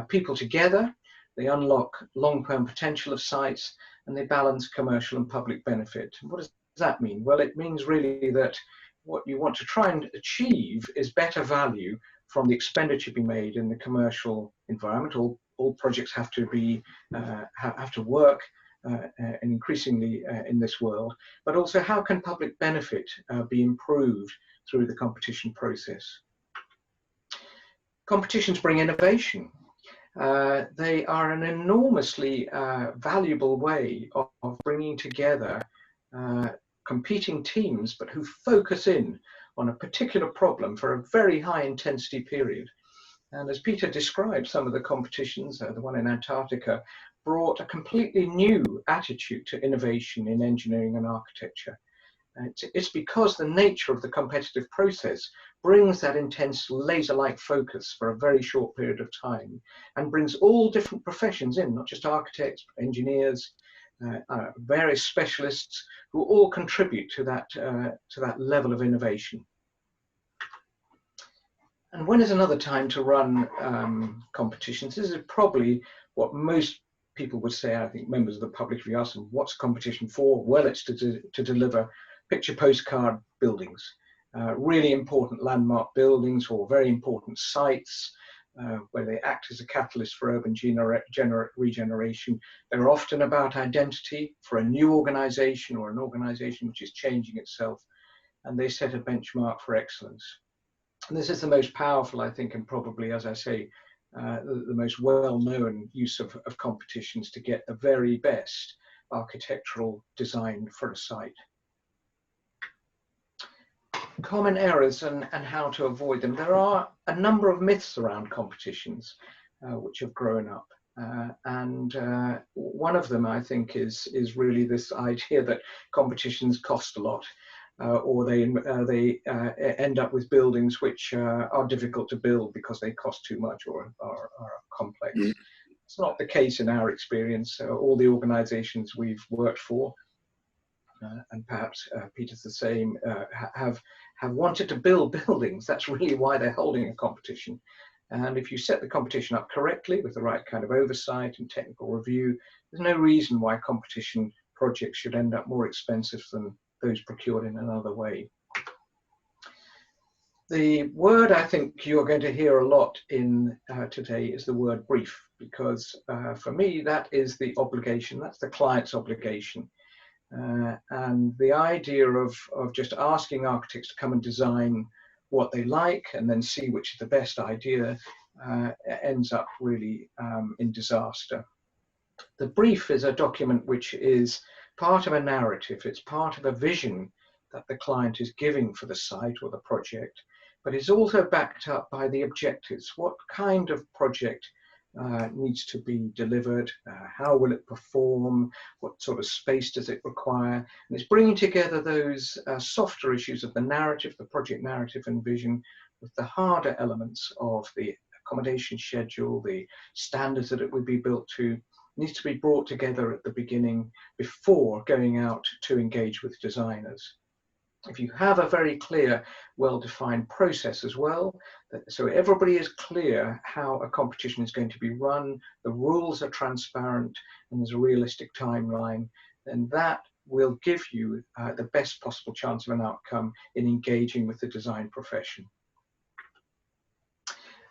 people together, they unlock long-term potential of sites, and they balance commercial and public benefit. What does that mean? Well, it means really that what you want to try and achieve is better value from the expenditure being made in the commercial environment. All projects have to be have to work and increasingly in this world, but also how can public benefit be improved through the competition process. Competitions bring innovation. They are an enormously valuable way of bringing together competing teams, but who focus in on a particular problem for a very high intensity period. And as Peter described, some of the competitions, the one in Antarctica, brought a completely new attitude to innovation in engineering and architecture. It's because the nature of the competitive process brings that intense laser-like focus for a very short period of time, and brings all different professions in, not just architects, but engineers, various specialists, who all contribute to that level of innovation. And when is another time to run competitions? This is probably what most people would say. I think members of the public, if you ask them, what's competition for? Well, it's to deliver picture postcard buildings, really important landmark buildings or very important sites where they act as a catalyst for urban regeneration. They're often about identity for a new organization or an organization which is changing itself, and they set a benchmark for excellence. And this is the most powerful, I think, and probably, as I say, the most well-known use of competitions to get the very best architectural design for a site. Common errors and how to avoid them. There are a number of myths around competitions which have grown up. And one of them, I think, is really this idea that competitions cost a lot. Or they end up with buildings which are difficult to build because they cost too much or are complex. It's not the case in our experience. All the organizations we've worked for, and perhaps Peter's the same, have wanted to build buildings. That's really why they're holding a competition. And if you set the competition up correctly with the right kind of oversight and technical review, there's no reason why competition projects should end up more expensive than those procured in another way. The word I think you're going to hear a lot in today is the word brief, because for me that is the obligation, that's the client's obligation. And the idea of just asking architects to come and design what they like and then see which is the best idea ends up really in disaster. The brief is a document which is part of a narrative. It's part of a vision that the client is giving for the site or the project, but it's also backed up by the objectives. What kind of project needs to be delivered? How will it perform? What sort of space does it require? And it's bringing together those softer issues of the narrative, the project narrative and vision, with the harder elements of the accommodation schedule, the standards that it would be built to. Needs to be brought together at the beginning before going out to engage with designers. If you have a very clear, well-defined process as well, so everybody is clear how a competition is going to be run, the rules are transparent, and there's a realistic timeline, then that will give you the best possible chance of an outcome in engaging with the design profession.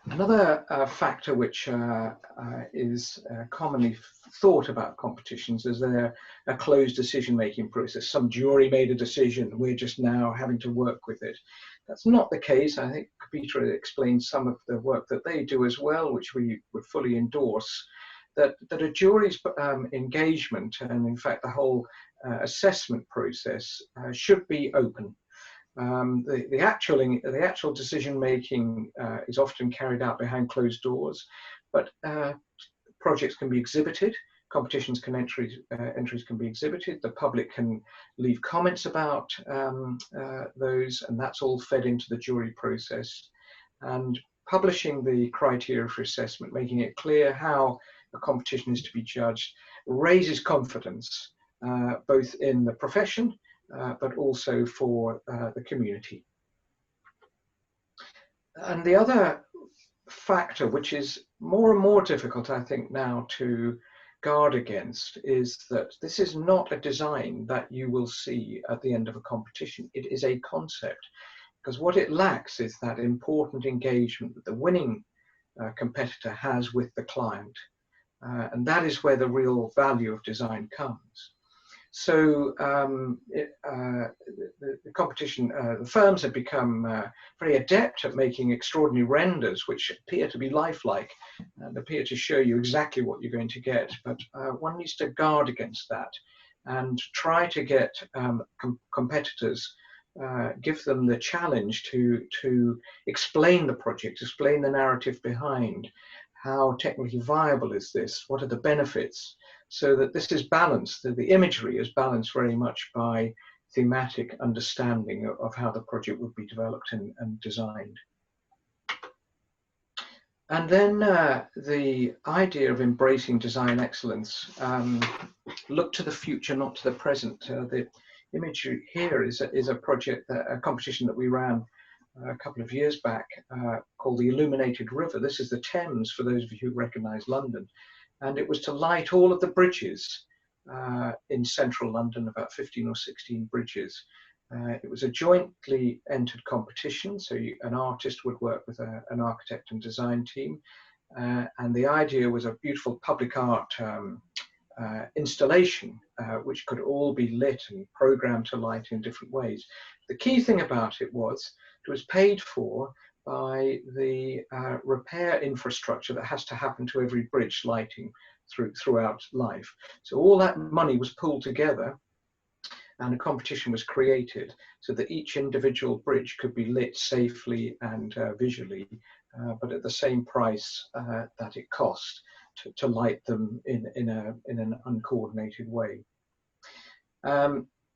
Another factor which is commonly thought about competitions is they're a closed decision-making process. Some jury made a decision, we're just now having to work with it. That's not the case. I think Peter explained some of the work that they do as well, which we would fully endorse, that a jury's engagement, and in fact the whole assessment process, should be open. The actual decision making is often carried out behind closed doors, but projects can be exhibited, competitions entries can be exhibited, the public can leave comments about those, and that's all fed into the jury process. And publishing the criteria for assessment, making it clear how a competition is to be judged, raises confidence both in the profession but also for the community. And the other factor, which is more and more difficult, I think, now to guard against, is that this is not a design that you will see at the end of a competition. It is a concept, because what it lacks is that important engagement that the winning competitor has with the client. And that is where the real value of design comes. So the competition, the firms have become very adept at making extraordinary renders which appear to be lifelike and appear to show you exactly what you're going to get. But one needs to guard against that and try to get competitors, give them the challenge to explain the project, explain the narrative behind. How technically viable is this? What are the benefits? So that this is balanced, that the imagery is balanced very much by thematic understanding of how the project would be developed and designed. And then the idea of embracing design excellence, look to the future, not to the present. The imagery here is a project, a competition that we ran a couple of years back called the Illuminated River. This is the Thames, for those of you who recognize London. And it was to light all of the bridges in central London, about 15 or 16 bridges. It was a jointly entered competition, so an artist would work with an architect and design team. And the idea was a beautiful public art installation, which could all be lit and programmed to light in different ways. The key thing about it was paid for by the repair infrastructure that has to happen to every bridge lighting throughout life. So all that money was pooled together and a competition was created so that each individual bridge could be lit safely and visually, but at the same price that it cost to light them in an uncoordinated way.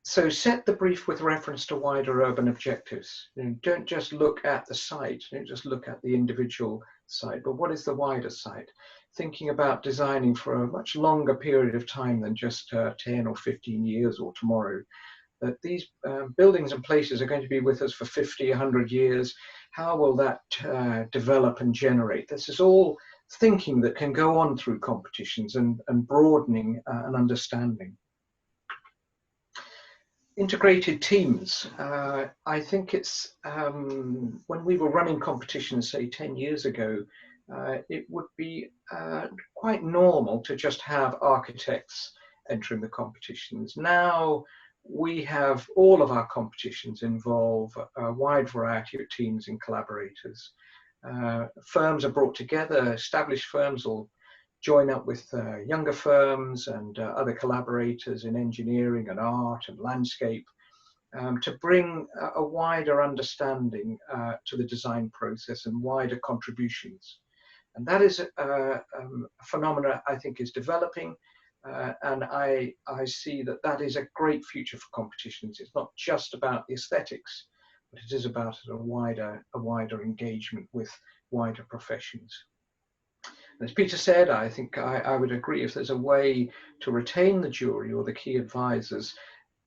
So set the brief with reference to wider urban objectives. Don't just look at the site, don't just look at the individual site, but what is the wider site? Thinking about designing for a much longer period of time than just 10 or 15 years or tomorrow. That these buildings and places are going to be with us for 50, 100 years. How will that develop and generate? This is all thinking that can go on through competitions and broadening an understanding. Integrated teams. I think it's when we were running competitions, say 10 years ago, it would be quite normal to just have architects entering the competitions. Now we have all of our competitions involve a wide variety of teams and collaborators. Firms are brought together, established firms will join up with younger firms and other collaborators in engineering and art and landscape to bring a wider understanding to the design process and wider contributions. And that is a phenomena I think is developing, and I see that that is a great future for competitions. It's not just about the aesthetics, but it is about a wider engagement with wider professions. As Peter said, I think I would agree, if there's a way to retain the jury or the key advisors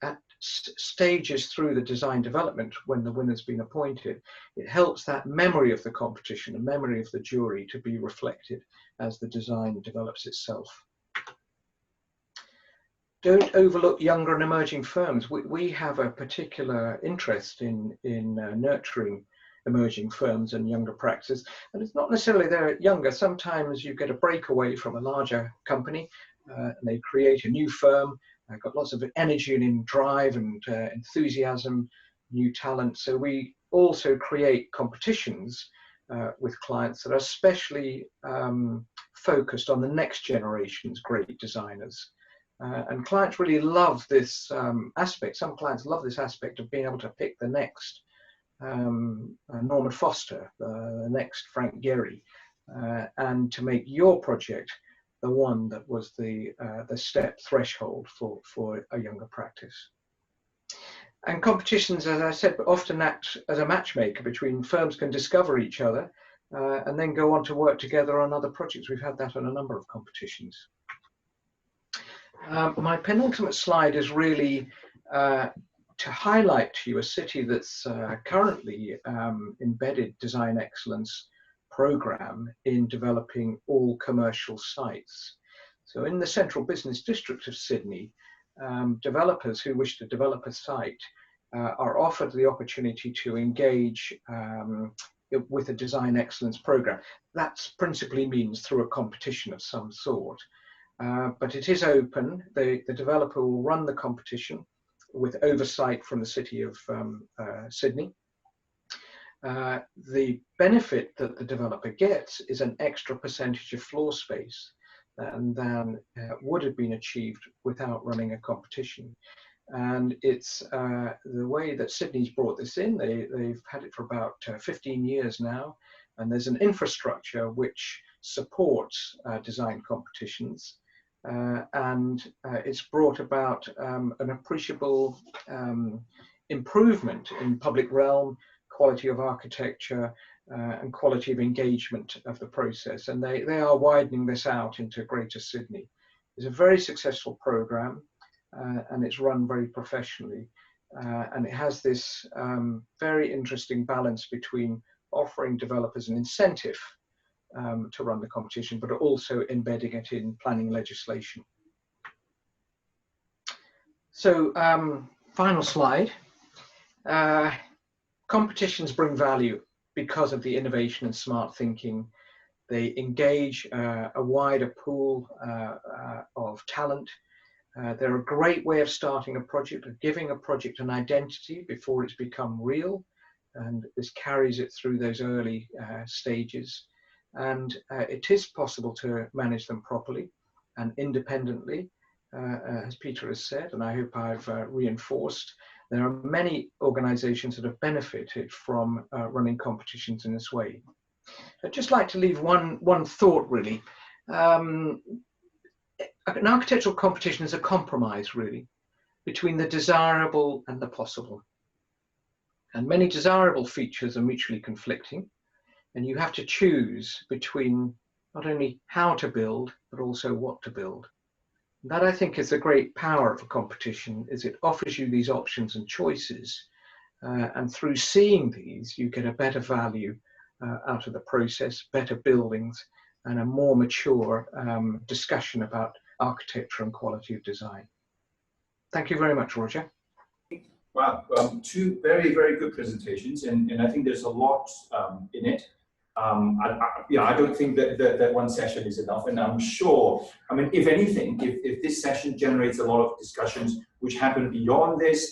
at stages through the design development when the winner's been appointed, it helps that memory of the competition, the memory of the jury, to be reflected as the design develops itself. Don't overlook younger and emerging firms. We have a particular interest in nurturing emerging firms and younger practices, and it's not necessarily they're younger. Sometimes you get a breakaway from a larger company and they create a new firm, got lots of energy and drive and enthusiasm, new talent. So we also create competitions with clients that are especially focused on the next generation's great designers. And clients really love this aspect. Some clients love this aspect of being able to pick the next Norman Foster, the next Frank Gehry, and to make your project the one that was the step threshold for a younger practice. And competitions, as I said, often act as a matchmaker between firms can discover each other and then go on to work together on other projects. We've had that on a number of competitions. My penultimate slide is really to highlight to you a city that's currently embedded design excellence program in developing all commercial sites. So in the central business district of Sydney, developers who wish to develop a site are offered the opportunity to engage with a design excellence program. That principally means through a competition of some sort. But it is open. The developer will run the competition with oversight from the City of Sydney. The benefit that the developer gets is an extra percentage of floor space than would have been achieved without running a competition. And it's the way that Sydney's brought this in. They've had it for about 15 years now, and there's an infrastructure which supports design competitions. And it's brought about an appreciable improvement in public realm, quality of architecture, and quality of engagement of the process. And they are widening this out into Greater Sydney. It's a very successful program, and it's run very professionally. And it has this very interesting balance between offering developers an incentive to run the competition, but also embedding it in planning legislation. So, final slide. Competitions bring value because of the innovation and smart thinking. They engage a wider pool of talent. They're a great way of starting a project, of giving a project an identity before it's become real. And this carries it through those early stages. And it is possible to manage them properly and independently, as Peter has said, and I hope I've reinforced. There are many organizations that have benefited from running competitions in this way. I'd just like to leave one thought, really. An architectural competition is a compromise, really, between the desirable and the possible. And many desirable features are mutually conflicting. And you have to choose between not only how to build, but also what to build. That, I think, is the great power of a competition, is it offers you these options and choices. And through seeing these, you get a better value out of the process, better buildings, and a more mature discussion about architecture and quality of design. Thank you very much, Roger.
Wow, two very, very good presentations, and I think there's a lot in it. I don't think that one session is enough, and I'm sure, I mean, if anything, if this session generates a lot of discussions which happen beyond this,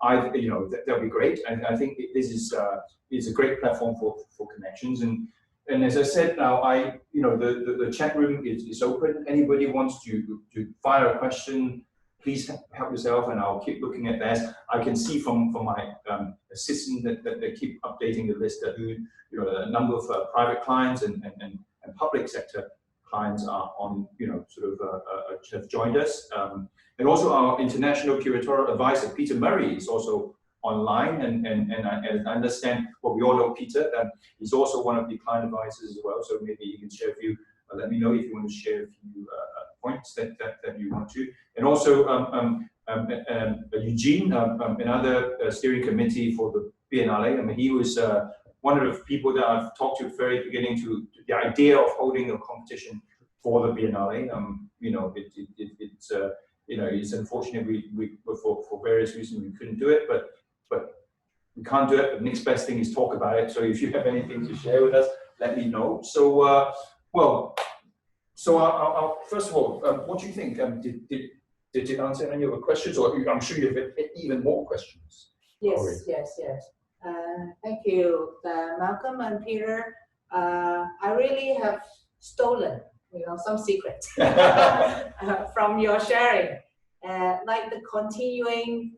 that'll be great. And I think this is a great platform for connections. And as I said, now the chat room is open. Anybody wants to fire a question, please help yourself, and I'll keep looking at that. I can see from my assistant that they keep updating the list that a number of private clients and public sector clients are on, have joined us. And also our international curatorial advisor, Peter Murray, is also online, and I understand, well, we all know Peter, he's also one of the client advisors as well, so maybe you can share a few, let me know if you want to share a few points that you want to. And also Eugene, another steering committee for the Biennale. I mean, he was one of the people that I've talked to at the very beginning to the idea of holding a competition for the Biennale. It's unfortunate we for various reasons we couldn't do it, but we can't do it. The next best thing is talk about it. So if you have anything to share with us, let me know. So I'll first of all, what do you think? Did it answer any of the questions, or I'm sure you have even more questions?
Yes. Thank you, Malcolm and Peter. I really have stolen, some secrets from your sharing, like the continuing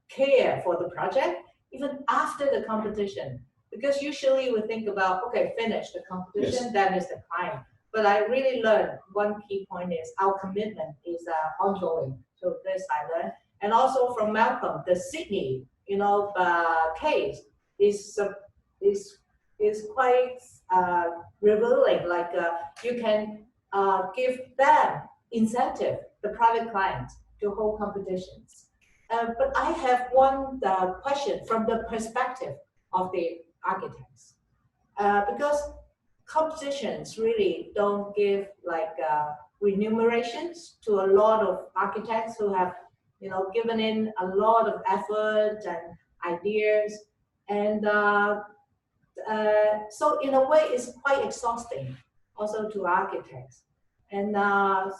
care for the project, even after the competition. Because usually we think about, okay, finish the competition, yes, then is the client. But I really learned one key point is our commitment is ongoing. So this I learned. And also from Malcolm, the Sydney, case is quite revealing. Like you can give them incentive, the private clients, to hold competitions. But I have one question from the perspective of the architects, because competitions really don't give remunerations to a lot of architects who have given in a lot of effort and ideas, and so in a way it's quite exhausting also to architects. And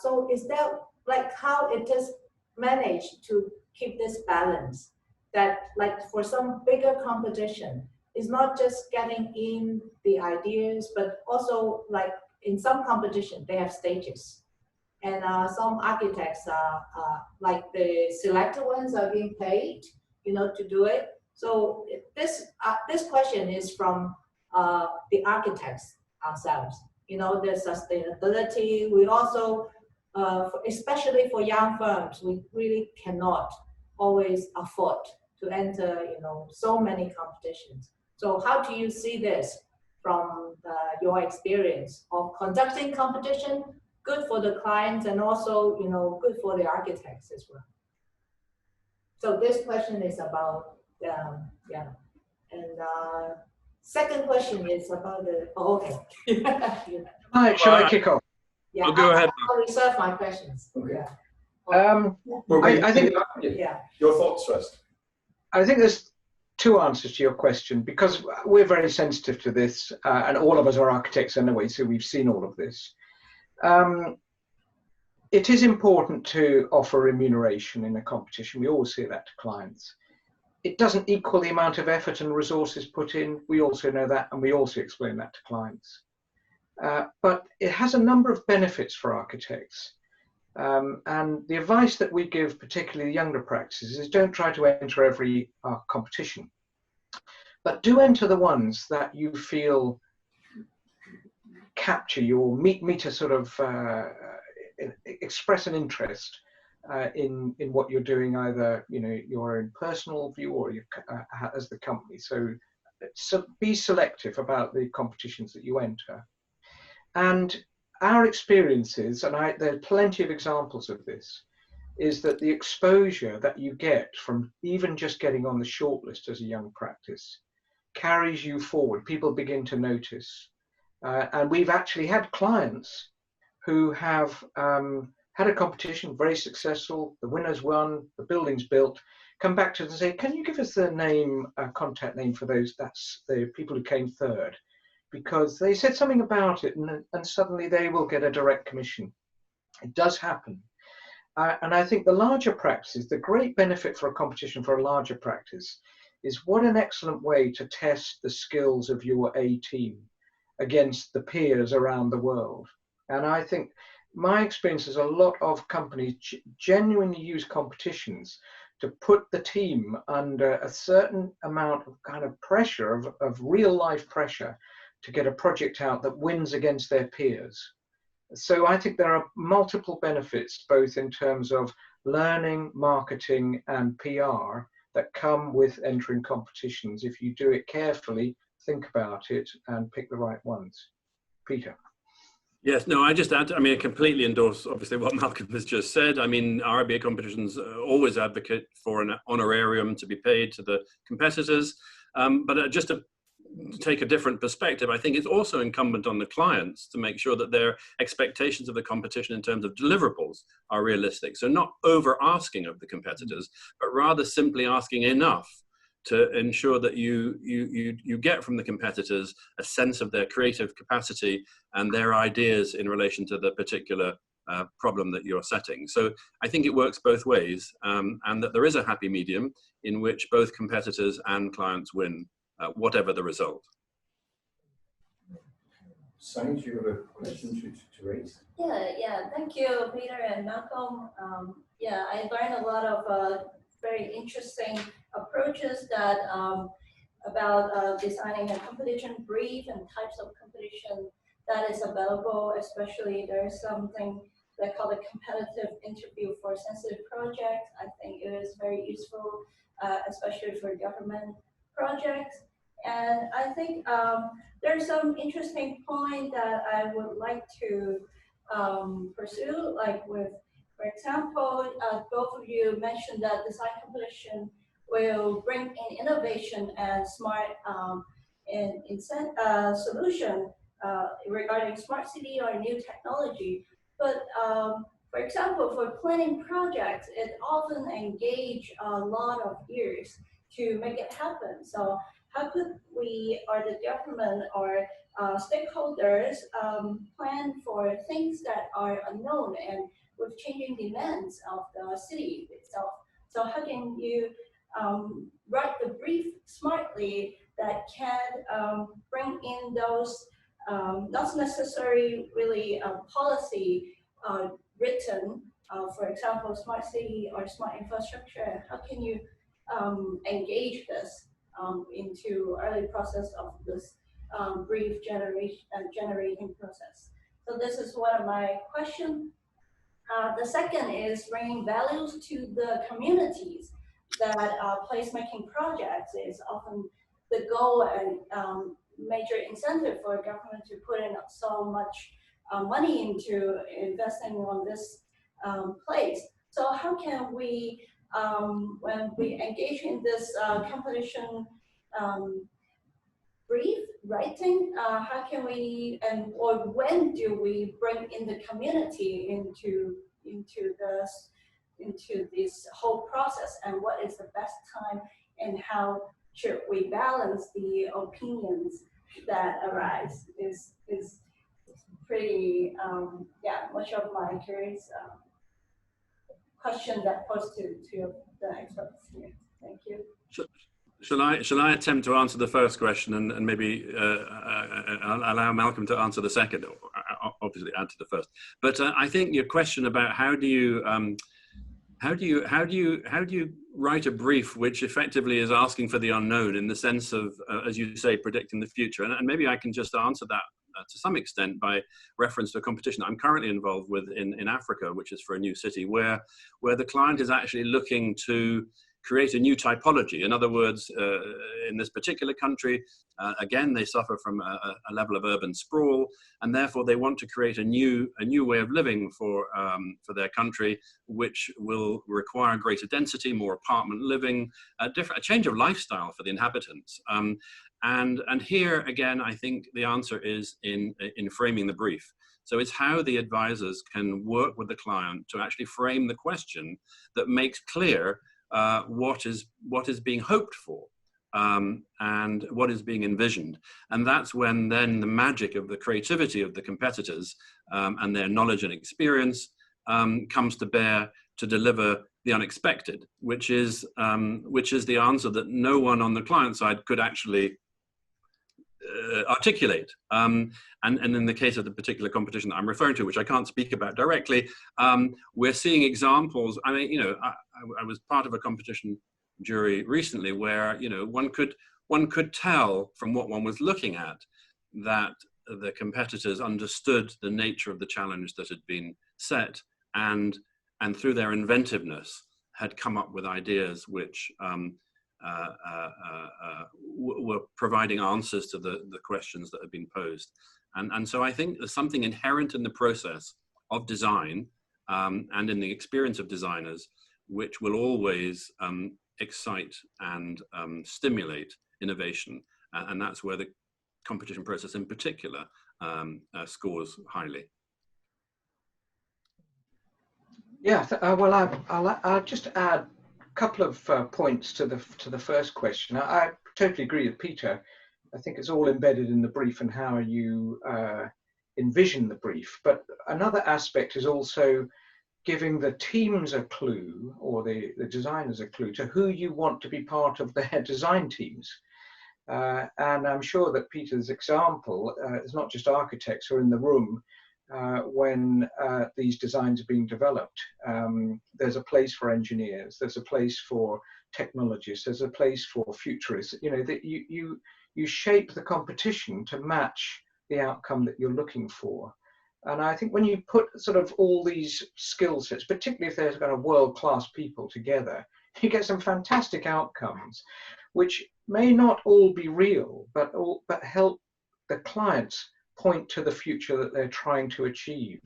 so is that how it is managed to keep this balance, that for some bigger competition, it's not just getting in the ideas, but also in some competition they have stages, and some architects are the selected ones are being paid to do it. So this question is from the architects ourselves, the sustainability. We also especially for young firms, we really cannot always afford to enter so many competitions. So how do you see this from your experience of conducting competition, good for the clients and also good for the architects as well? So this question is about and second question is about the
Shall I kick off?
Yeah,
I'll go ahead.
I'll reserve my questions.
Okay.
Yeah.
I think
your thoughts first.
I think there's two answers to your question, because we're very sensitive to this, and all of us are architects anyway, so we've seen all of this. It is important to offer remuneration in a competition. We always say that to clients. It doesn't equal the amount of effort and resources put in. We also know that, and we also explain that to clients. But it has a number of benefits for architects. And the advice that we give, particularly younger practices, is don't try to enter every competition, but do enter the ones that you feel capture your meet a sort of express an interest in what you're doing, either your own personal view or as the company. So be selective about the competitions that you enter. And our experiences, and there are plenty of examples of this, is that the exposure that you get from even just getting on the shortlist as a young practice carries you forward. People begin to notice. And we've actually had clients who have had a competition, very successful, the winners won, the building's built, come back to it and say, can you give us the name, contact name for those, that's the people who came third? Because they said something about it and suddenly they will get a direct commission. It does happen. And I think the larger practices, the great benefit for a competition for a larger practice is what an excellent way to test the skills of your A team against the peers around the world. And I think my experience is a lot of companies genuinely use competitions to put the team under a certain amount of kind of pressure, of real life pressure, to get a project out that wins against their peers. So I think there are multiple benefits, both in terms of learning, marketing, and PR, that come with entering competitions if you do it carefully, think about it, and pick the right ones. Peter.
Yes, no, I just add, I mean, I completely endorse, obviously, what Malcolm has just said. I mean, RBA competitions always advocate for an honorarium to be paid to the competitors. But just to take a different perspective, I think it's also incumbent on the clients to make sure that their expectations of the competition in terms of deliverables are realistic. So not over asking of the competitors, but rather simply asking enough to ensure that you get from the competitors a sense of their creative capacity and their ideas in relation to the particular problem that you're setting. So I think it works both ways, and that there is a happy medium in which both competitors and clients win, whatever the result.
Sunny, do you have a question to raise?
Yeah, thank you, Peter and Malcolm. Yeah, I learned a lot of very interesting approaches that about designing a competition brief and types of competition that is available. Especially there's something they call a competitive interview for sensitive projects. I think it is very useful, especially for government projects. And I think there's some interesting point that I would like to pursue, like with, for example, both of you mentioned that design competition will bring in innovation and smart solution regarding smart city or new technology. But for example, for planning projects, it often engage a lot of years to make it happen. So how could we, or the government or stakeholders, plan for things that are unknown and with changing demands of the city itself? So how can you write the brief smartly that can bring in those not necessarily really policy written, for example, smart city or smart infrastructure? How can you engage this into early process of this brief generating process? So this is one of my questions. The second is bringing values to the communities. That placemaking projects is often the goal and major incentive for government to put in so much money into investing on this place. So how can we, when we engage in this competition brief writing, how can we, and or when do we bring in the community into this whole process, and what is the best time, and how should we balance the opinions that arise? Is pretty much of my curious question that posed to the experts here. Thank you.
Shall I attempt to answer the first question and maybe allow Malcolm to answer the second, or obviously add to the first? But I think your question about how do you write a brief which effectively is asking for the unknown in the sense of, as you say, predicting the future, and maybe I can just answer that to some extent by reference to a competition I'm currently involved with in Africa, which is for a new city where the client is actually looking to create a new typology. In other words, in this particular country, again, they suffer from a level of urban sprawl, and therefore they want to create a new way of living for their country, which will require greater density, more apartment living, a change of lifestyle for the inhabitants. And here again, I think the answer is in framing the brief. So it's how the advisors can work with the client to actually frame the question that makes clear what is being hoped for, and what is being envisioned. And that's when then the magic of the creativity of the competitors and their knowledge and experience comes to bear to deliver the unexpected, which is the answer that no one on the client side could actually articulate. And in the case of the particular competition that I'm referring to, which I can't speak about directly, we're seeing examples. I mean, you know, I was part of a competition jury recently where, you know, one could tell from what one was looking at that the competitors understood the nature of the challenge that had been set, and through their inventiveness had come up with ideas which were providing answers to the questions that had been posed. And so I think there's something inherent in the process of design and in the experience of designers which will always excite and stimulate innovation. And that's where the competition process in particular scores highly.
Yeah, well, I'll just add a couple of points to the first question. I totally agree with Peter. I think it's all embedded in the brief and how you envision the brief. But another aspect is also giving the teams a clue, or the designers a clue, to who you want to be part of their design teams. And I'm sure that Peter's example is not just architects who are in the room when these designs are being developed. There's a place for engineers, there's a place for technologists, there's a place for futurists. You know, that you shape the competition to match the outcome that you're looking for. And I think when you put sort of all these skill sets, particularly if there's kind of world-class people together, you get some fantastic outcomes, which may not all be real, but help the clients point to the future that they're trying to achieve.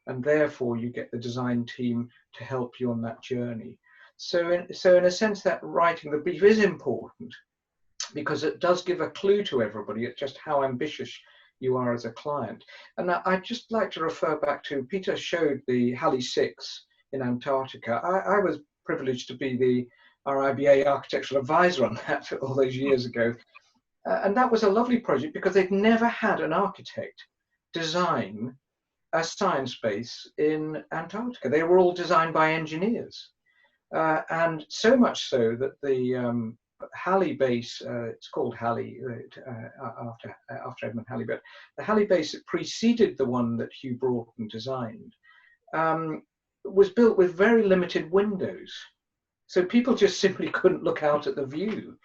And therefore you get the design team to help you on that journey. So in a sense, that writing the brief is important because it does give a clue to everybody at just how ambitious you are as a client. And I'd just like to refer back to, Peter showed the Halley 6 in Antarctica. I was privileged to be the RIBA architectural advisor on that all those years ago. And that was a lovely project because they'd never had an architect design a science base in Antarctica. They were all designed by engineers. And so much so that the Halley base, it's called Halley after Edmund Halley, but the Halley base that preceded the one that Hugh Broughton designed was built with very limited windows. So people just simply couldn't look out at the view.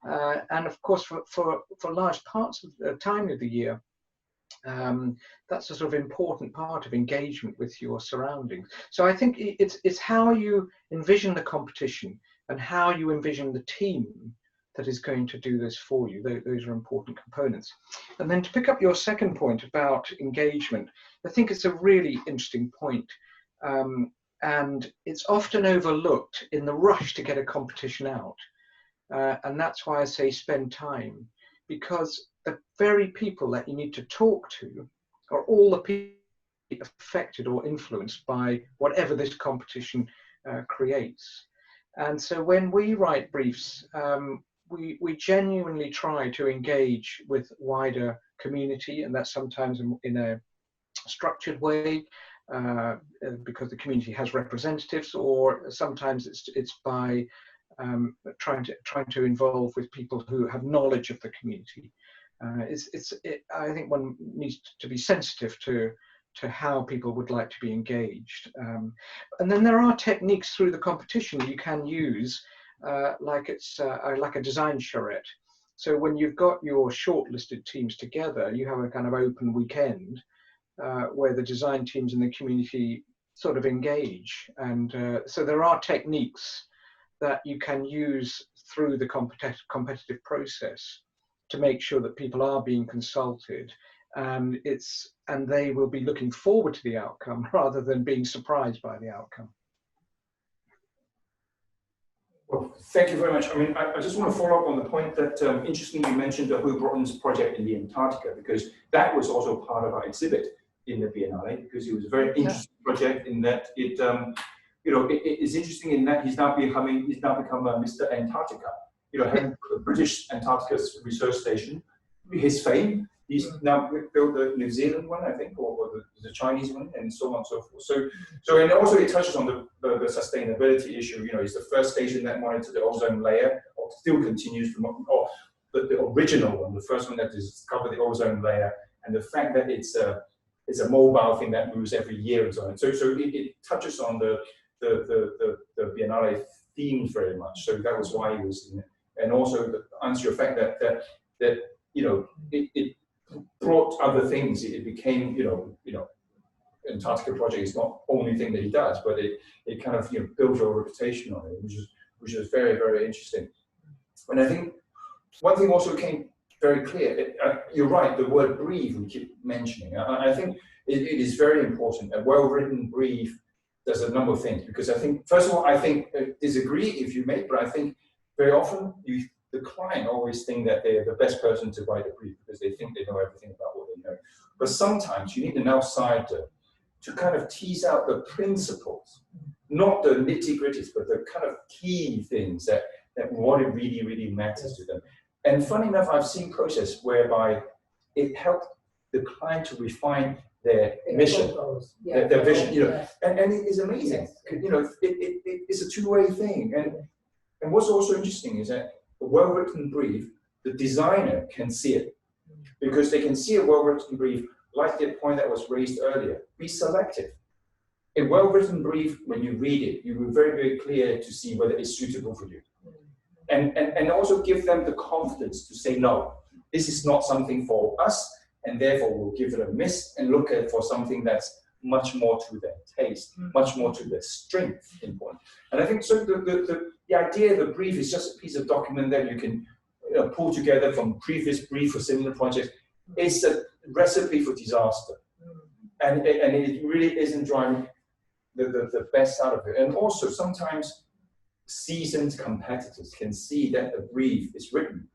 And of course, for large parts of the time of the year, that's a sort of important part of engagement with your surroundings. So I think it's how you envision the competition and how you envision the team that is going to do this for you. Those are important components. And then to pick up your second point about engagement, I think it's a really interesting point. And it's often overlooked in the rush to get a competition out. And that's why I say spend time, because the very people that you need to talk to are all the people affected or influenced by whatever this competition creates. And so when we write briefs, we genuinely try to engage with wider community, and that's sometimes in a structured way, because the community has representatives, or sometimes it's by trying to involve with people who have knowledge of the community. I think one needs to be sensitive to how people would like to be engaged. And then there are techniques through the competition you can use, like a design charrette. So when you've got your shortlisted teams together, you have a kind of open weekend where the design teams and the community sort of engage. And so there are techniques that you can use through the competitive process to make sure that people are being consulted, and they will be looking forward to the outcome rather than being surprised by the outcome.
Well, thank you very much. I mean, I just want to follow up on the point that, interestingly, you mentioned the Hugh Broughton's project in the Antarctica, because that was also part of our exhibit in the Biennale, because it was a very interesting project in that it you know, it's interesting in that he's now become Mr. Antarctica. You know, having the British Antarctica Research Station, his fame. He's now built the New Zealand one, I think, or the Chinese one, and so on and so forth. So and also it touches on the sustainability issue. You know, it's the first station that monitored the ozone layer, or still continues to monitor, or the original one, the first one that discovered the ozone layer, and the fact that it's a mobile thing that moves every year and so on. So it touches on the Biennale theme very much. So that was why he was in it, and also to answer your fact that you know it brought other things. It became, you know, Antarctica project is not only thing that he does, but it kind of, you know, built a reputation on it, which is very, very interesting. And I think one thing also came very clear. You're right. The word brief we keep mentioning. I think it is very important. A well-written brief does a number of things, because I think, first of all, I think disagree if you may, but I think very often the client always think that they're the best person to write a brief because they think they know everything about what they know. But sometimes you need an outsider to kind of tease out the principles, not the nitty-gritties, but the kind of key things that what it really, really matters to them. And funny enough, I've seen process whereby it helped the client to refine their mission, their vision, you know, and it is amazing. Yes. You know, it's a two-way thing. And what's also interesting is that a well-written brief, the designer can see it, because they can see a well-written brief, like the point that was raised earlier, be selective. A well-written brief, when you read it, you will be very, very clear to see whether it's suitable for you. And also give them the confidence to say, no, this is not something for us, and therefore we'll give it a miss and look at for something that's much more to their taste, much more to their strength in point. And I think so the idea of the brief is just a piece of document that you can pull together from previous brief or similar projects. It's a recipe for disaster. And it really isn't driving the best out of it. And also sometimes seasoned competitors can see that a brief is written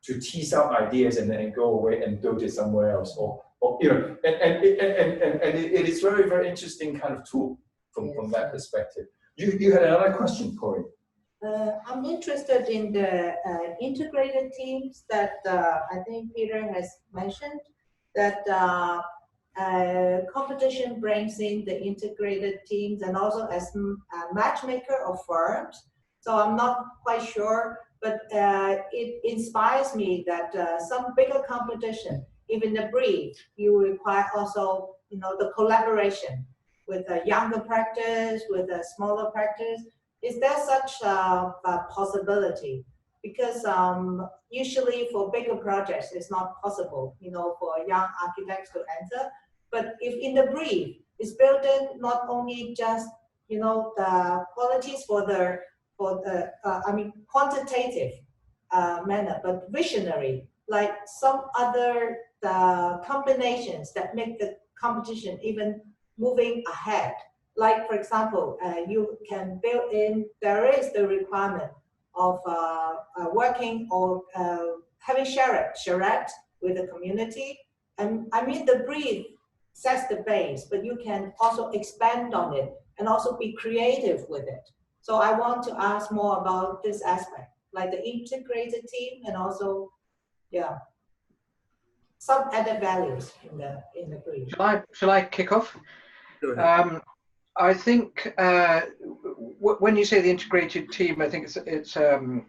to tease out ideas and then go away and build it somewhere else, or you know, and it is very, very interesting kind of tool from that perspective. You had another question, Corey.
I'm interested in the integrated teams that I think Peter has mentioned, that competition brings in the integrated teams and also as a matchmaker of firms. So I'm not quite sure, but it inspires me that some bigger competition, even the brief, you require also, you know, the collaboration with a younger practice, with a smaller practice. Is there such a possibility? Because usually for bigger projects, it's not possible, you know, for young architects to enter. But if in the brief, it's built in not only just, you know, the qualities for the quantitative manner, but visionary, like some other combinations that make the competition even moving ahead. Like, for example, you can build in, there is the requirement of working or having charrette with the community. And I mean, the brief sets the base, but you can also expand on it and also be creative with it. So I want to ask more about this aspect, like the integrated team and also, yeah, some added values in the brief.
Shall I kick off? I think when you say the integrated team, I think it's a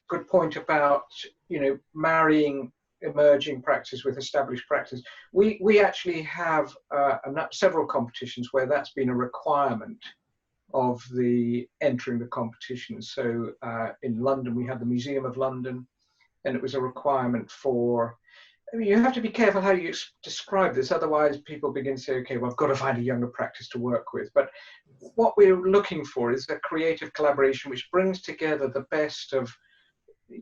good point about, you know, marrying emerging practice with established practice. We actually have several competitions where that's been a requirement of the entering the competition. So in London, we had the Museum of London, and it was a requirement for, I mean, you have to be careful how you describe this, otherwise people begin to say, okay, well, I've got to find a younger practice to work with. But what we're looking for is a creative collaboration which brings together the best of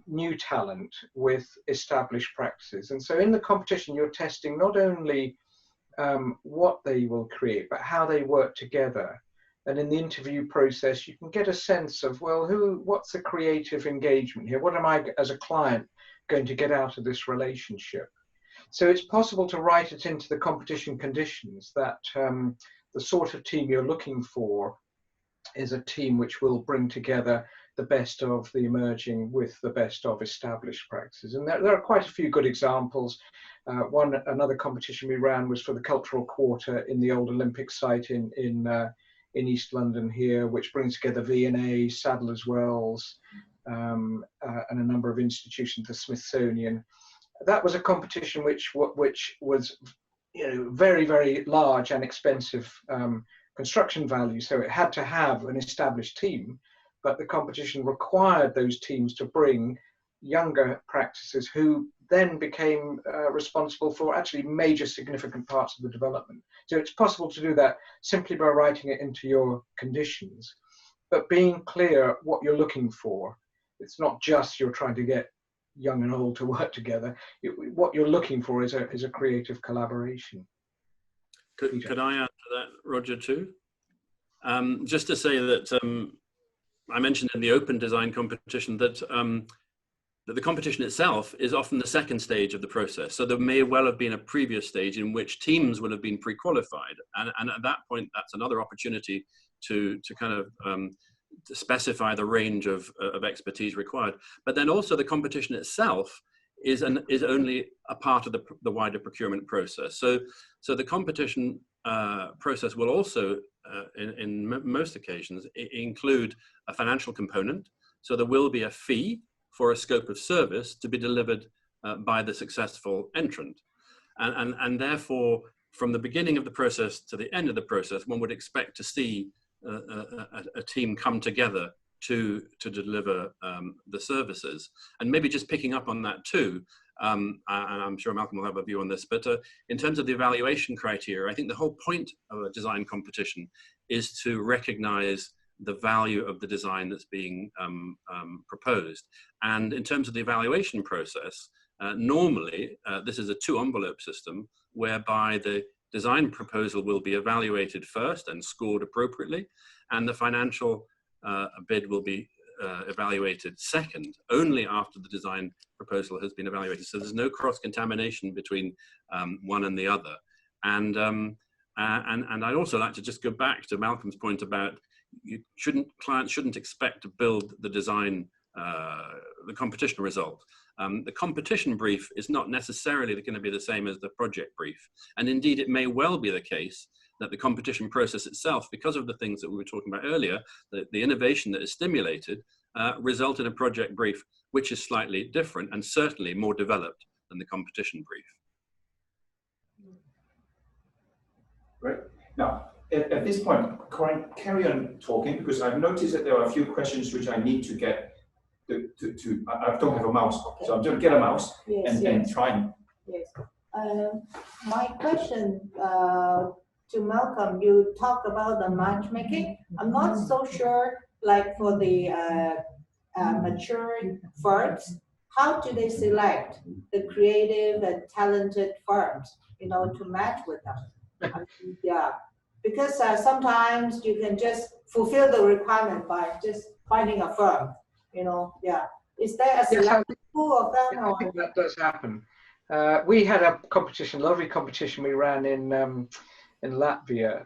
new talent with established practices. And so in the competition, you're testing not only what they will create, but how they work together. And in the interview process, you can get a sense of, well, what's the creative engagement here? What am I, as a client, going to get out of this relationship? So it's possible to write it into the competition conditions that the sort of team you're looking for is a team which will bring together the best of the emerging with the best of established practices. And there are quite a few good examples. Another competition we ran was for the Cultural Quarter in the old Olympic site in East London here, which brings together V&A, Sadler's Wells, and a number of institutions, the Smithsonian. That was a competition which was, you know, very, very large and expensive construction value. So it had to have an established team, but the competition required those teams to bring younger practices who then became responsible for actually major significant parts of the development. So it's possible to do that simply by writing it into your conditions, but being clear what you're looking for. It's not just you're trying to get young and old to work together. What you're looking for is a creative collaboration.
Could I add to that, Roger, too? Just to say that I mentioned in the open design competition that the competition itself is often the second stage of the process. So there may well have been a previous stage in which teams would have been pre-qualified. And at that point, that's another opportunity to kind of to specify the range of expertise required. But then also the competition itself is only a part of the wider procurement process. So the competition process will also, in most occasions, include a financial component. So there will be a fee for a scope of service to be delivered by the successful entrant. And therefore, from the beginning of the process to the end of the process, one would expect to see a team come together to deliver the services. And maybe just picking up on that too, and I'm sure Malcolm will have a view on this, but in terms of the evaluation criteria, I think the whole point of a design competition is to recognize the value of the design that's being proposed. And in terms of the evaluation process, normally this is a two-envelope system whereby the design proposal will be evaluated first and scored appropriately, and the financial bid will be evaluated second, only after the design proposal has been evaluated. So there's no cross-contamination between one and the other. And I'd also like to just go back to Malcolm's point about clients shouldn't expect to build the design, the competition result. The competition brief is not necessarily going to be the same as the project brief. And indeed, it may well be the case that the competition process itself, because of the things that we were talking about earlier, the innovation that is stimulated, result in a project brief which is slightly different and certainly more developed than the competition brief.
Great. Now, at this point, carry on talking, because I've noticed that there are a few questions which I need to get I don't have a mouse, okay. So I'm going to get a mouse and try and.
Yes. My question to Malcolm, you talked about the matchmaking. I'm not so sure, like for the mature firms, how do they select the creative and talented firms, you know, to match with them? Yeah, because sometimes you can just fulfill the requirement by just finding a firm. You know, yeah. Is there a select pool of them?
Yeah, I think that does happen. We had a competition, lovely competition we ran in Latvia,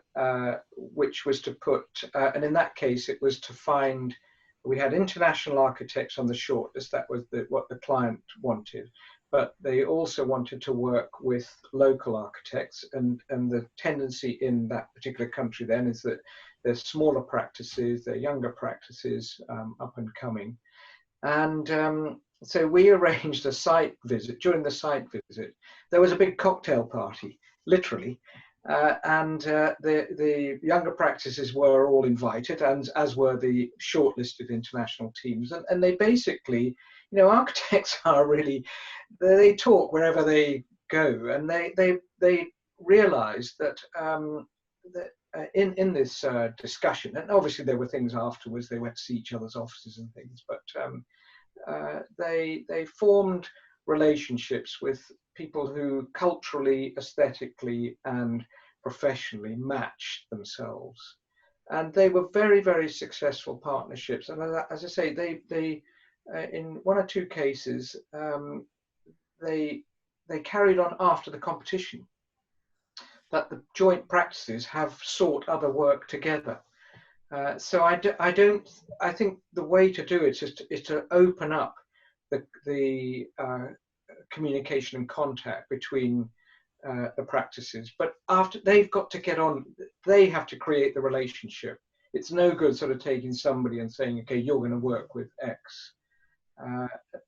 which was to put, and in that case, it was to find. We had international architects on the shortlist. That was what the client wanted, but they also wanted to work with local architects. And the tendency in that particular country then is that there's smaller practices, they're younger practices, up and coming. And so we arranged a site visit. During the site visit, there was a big cocktail party, literally. And the younger practices were all invited, and as were the shortlisted international teams. And they basically, you know, architects are really, they talk wherever they go, and they realized that in this discussion, and obviously there were things afterwards, they went to see each other's offices and things, but they formed relationships with people who culturally, aesthetically, and professionally matched themselves, and they were very, very successful partnerships. And as I say, they in one or two cases, they carried on after the competition. that the joint practices have sought other work together. So I think the way to do it is to open up the communication and contact between the practices. But after they've got to get on, they have to create the relationship. It's no good sort of taking somebody and saying, okay, you're going to work with X.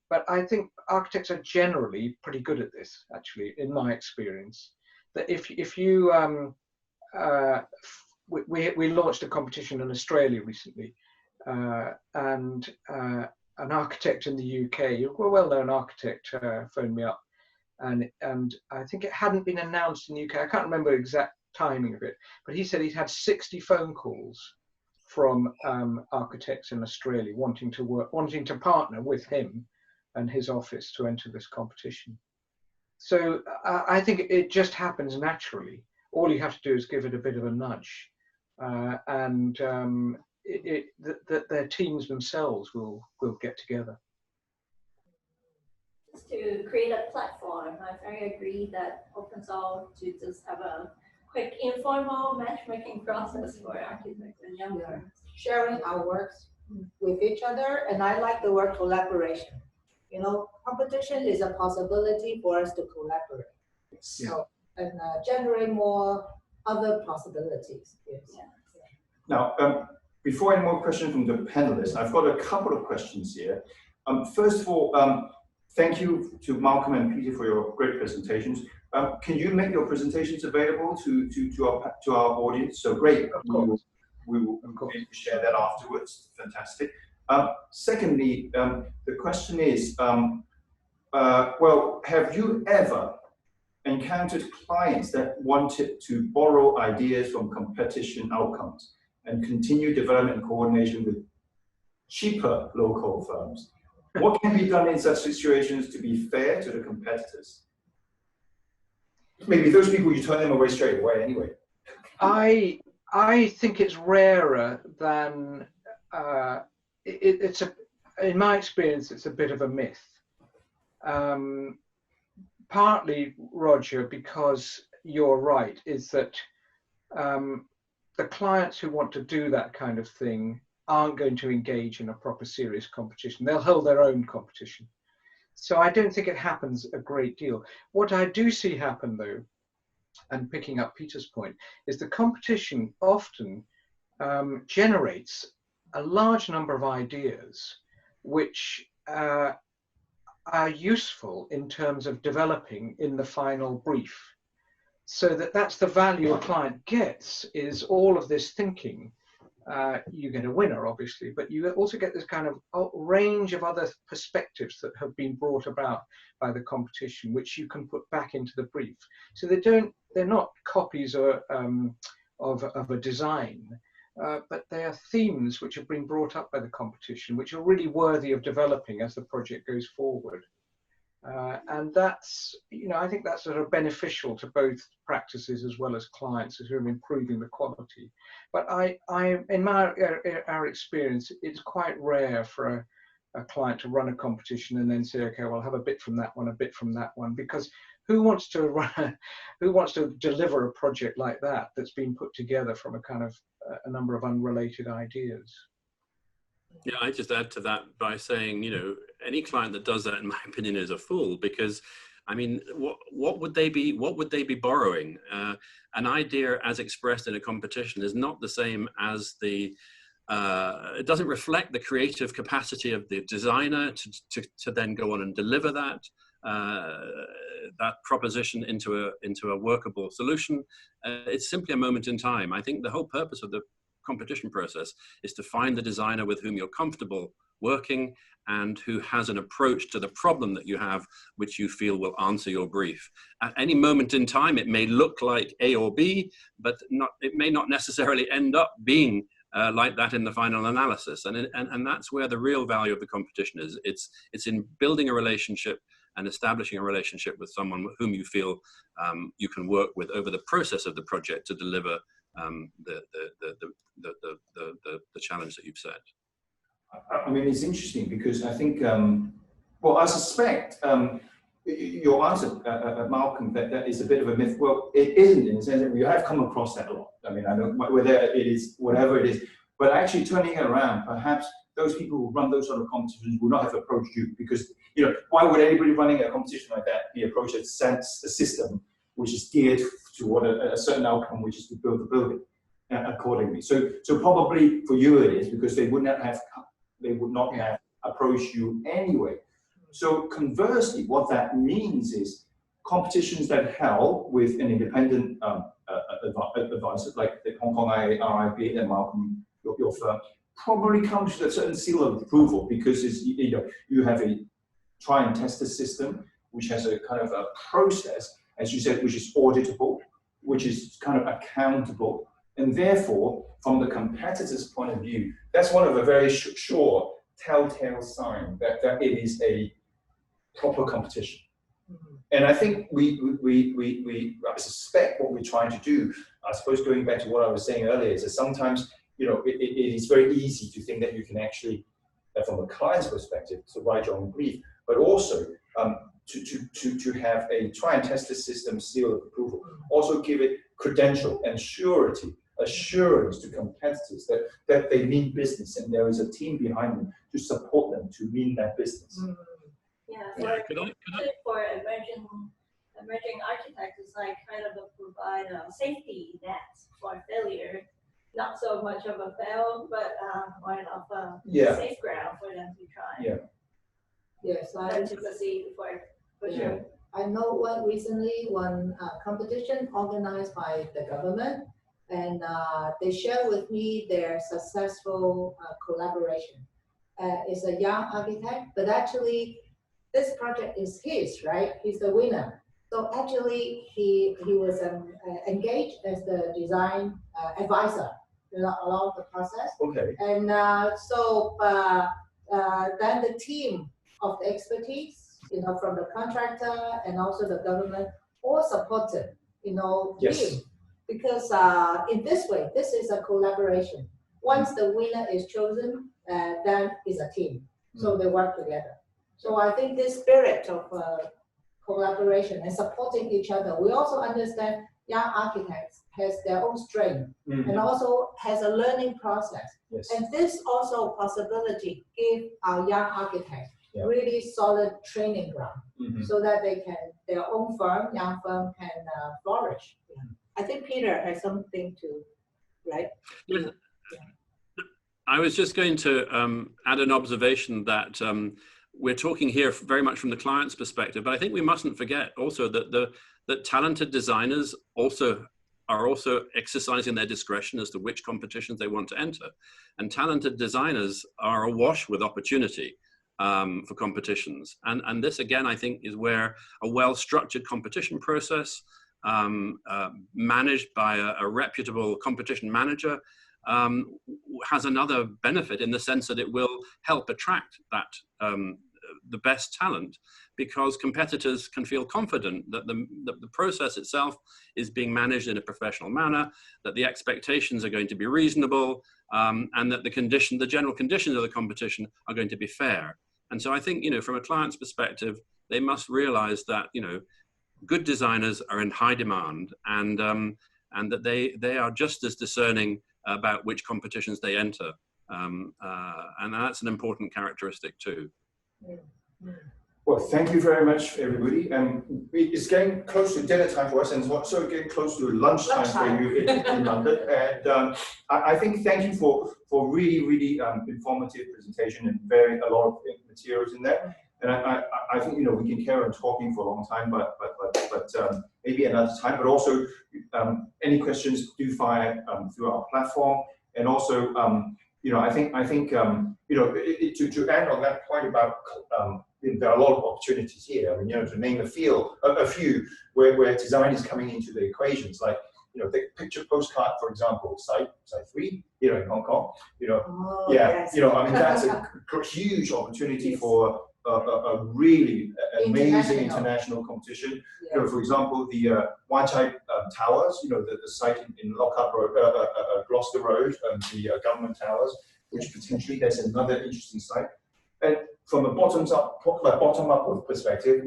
But I think architects are generally pretty good at this, actually, in my experience. That if you we launched a competition in Australia recently, and an architect in the UK, a well-known architect, phoned me up, and I think it hadn't been announced in the UK. I can't remember the exact timing of it, but he said he'd had 60 phone calls from architects in Australia wanting to partner with him and his office to enter this competition. So I think it just happens naturally. All you have to do is give it a bit of a nudge, and their teams themselves will get together.
Just to create a platform, I very agree that opens all to just have a quick informal matchmaking process for architects and young firms.
Sharing our works with each other, and I like the word collaboration. You know, competition is a possibility for us to collaborate. So, and generate more other possibilities. Yes.
Yeah.
Now, before any more questions from the panelists, I've got a couple of questions here. First of all, thank you to Malcolm and Peter for your great presentations. Can you make your presentations available to our audience? So great. We will share that afterwards. Fantastic. Secondly, the question is, well, have you ever encountered clients that wanted to borrow ideas from competition outcomes and continue development and coordination with cheaper local firms? What can be done in such situations to be fair to the competitors? Maybe those people, you turn them away straight away anyway.
I think it's rarer than in my experience, it's a bit of a myth. Partly, Roger, because you're right, is that the clients who want to do that kind of thing aren't going to engage in a proper serious competition. They'll hold their own competition. So I don't think it happens a great deal. What I do see happen, though, and picking up Peter's point, is the competition often generates a large number of ideas which are useful in terms of developing in the final brief. So that's the value a client gets, is all of this thinking. You get a winner, obviously, but you also get this kind of range of other perspectives that have been brought about by the competition, which you can put back into the brief. So they're not copies of a design, but they are themes which have been brought up by the competition, which are really worthy of developing as the project goes forward. And that's, I think that's sort of beneficial to both practices as well as clients who are improving the quality. But in our experience, it's quite rare for a client to run a competition and then say, okay, well, I'll have a bit from that one, a bit from that one, because who wants to deliver a project like that that's been put together from a number of unrelated ideas?
Yeah, I just add to that by saying, any client that does that, in my opinion, is a fool, because, I mean, what would they be borrowing? An idea as expressed in a competition is not the same as it doesn't reflect the creative capacity of the designer to then go on and deliver that proposition into a workable solution. It's simply a moment in time. I think the whole purpose of the competition process is to find the designer with whom you're comfortable working and who has an approach to the problem that you have which you feel will answer your brief. At any moment in time, it may look like A or B, but it may not necessarily end up being like that in the final analysis. And that's where the real value of the competition is. It's in building a relationship and establishing a relationship with someone with whom you feel you can work with over the process of the project to deliver the challenge that you've set.
I mean, it's interesting because I think, well, I suspect your answer, Malcolm, that is a bit of a myth. Well, it isn't, in the sense that we have come across that a lot. I mean, I don't whether it is whatever it is, but actually turning it around, perhaps those people who run those sort of competitions would not have approached you, because, you know, why would anybody running a competition like that be approached a system which is geared toward a certain outcome, which is to build the building accordingly. So probably for you it is, because they would not have approached you anyway. So conversely, what that means is competitions that held with an independent advisor, like the Hong Kong RIP and Malcolm, your firm, probably comes with a certain seal of approval, because it's, you know, you have a try and test the system, which has a kind of a process, as you said, which is auditable, which is kind of accountable, and therefore, from the competitor's point of view, that's one of the very sure telltale sign that it is a proper competition. And I think I suspect what we're trying to do, I suppose going back to what I was saying earlier, is that sometimes, you know, it is very easy to think that you can actually, from a client's perspective, to write your own brief, but also to have a try and test the system seal of approval, also give it credential and assurance to competitors that they mean business and there is a team behind them to support them to mean that business.
Yeah, for emerging architects, it's like kind of provide a safety net for failure. Not so much of a fail, but more of a safe ground for them to try.
Yeah.
Yes,
To succeed for sure.
I know one competition organized by the government, and they share with me their successful collaboration. It's a young architect, but actually this project is his, right? He's the winner. So actually he was engaged as the design advisor along the process.
Okay.
And then the team of the expertise, you know, from the contractor and also the government, all supported, you know, him. Because in this way, this is a collaboration. Once the winner is chosen, then it's a team. So they work together. So I think this spirit of collaboration and supporting each other, we also understand young architects has their own strength and also has a learning process.
Yes.
And this also possibility give our young architects really solid training ground so that they can, their own firm, young firm can flourish. I think Peter has something to, right?
Yes. I was just going to add an observation that we're talking here very much from the client's perspective, but I think we mustn't forget also that that talented designers are also exercising their discretion as to which competitions they want to enter. And talented designers are awash with opportunity for competitions. And this, again, I think is where a well-structured competition process managed by a reputable competition manager has another benefit, in the sense that it will help attract that the best talent, because competitors can feel confident that the process itself is being managed in a professional manner, that the expectations are going to be reasonable, and that the general conditions of the competition are going to be fair. And so I think, you know, from a client's perspective, they must realize that, you know, good designers are in high demand, and that they are just as discerning about which competitions they enter. And that's an important characteristic too.
Well, thank you very much, everybody. It's getting close to dinner time for us, and it's also getting close to lunchtime for you in London. And I think thank you for really informative presentation and a lot of materials in there. And I think, you know, we can carry on talking for a long time, but maybe another time. But also, any questions do fire through our platform. And also, you know, I think you know, to end on that point about there are a lot of opportunities here. I mean, you know, to name a few where design is coming into the equations, like, you know, the picture postcard, for example, site 3, you know, in Hong Kong. You know, you know, I mean, that's a huge opportunity for a really amazing international competition. You know, for example, the Wan Chai Towers, you know, the site in Lockup Road, Gloucester Road, and the government towers, which potentially there's another interesting site. And from a bottom-up perspective,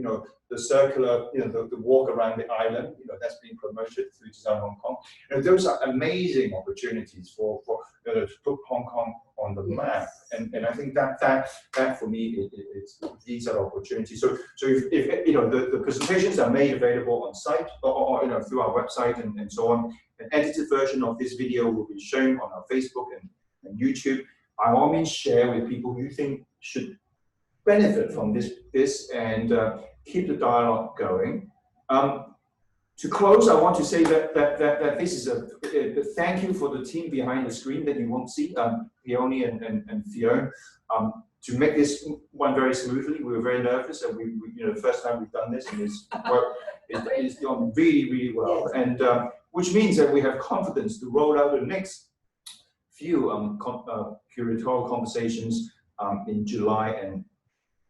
the circular, the walk around the island, that's being promoted through Design Hong Kong. Those are amazing opportunities for to put Hong Kong on the map. And I think that for me, these are opportunities. So if the presentations are made available on site or through our website and so on, an edited version of this video will be shown on our Facebook and YouTube. By all means, share with people who you think should benefit from this and keep the dialogue going. To close, I want to say that this is a thank you for the team behind the screen that you won't see, Peony and Fiona, to make this one very smoothly. We were very nervous, and we the first time we've done this, and it's gone really, really well. And which means that we have confidence to roll out the next few curatorial conversations in July and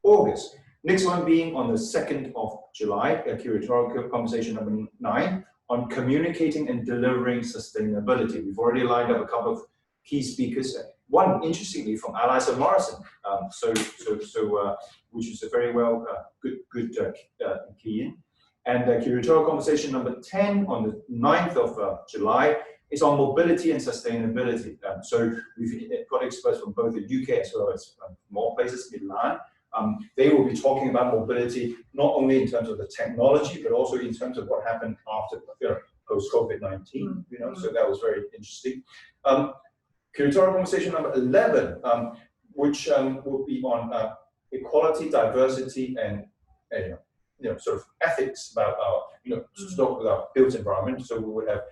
August. Next one being on the 2nd of July, curatorial conversation number 9 on communicating and delivering sustainability. We've already lined up a couple of key speakers. One, interestingly, from Eliza Morrison, which is a very good key in. And curatorial conversation number 10 on the 9th of July is on mobility and sustainability. So we've got experts from both the UK as well as more places, Milan. They will be talking about mobility, not only in terms of the technology, but also in terms of what happened after post-COVID-19. So that was very interesting. Curatorial conversation number 11, which will be on equality, diversity, and sort of ethics about our to talk with our built environment. So we would have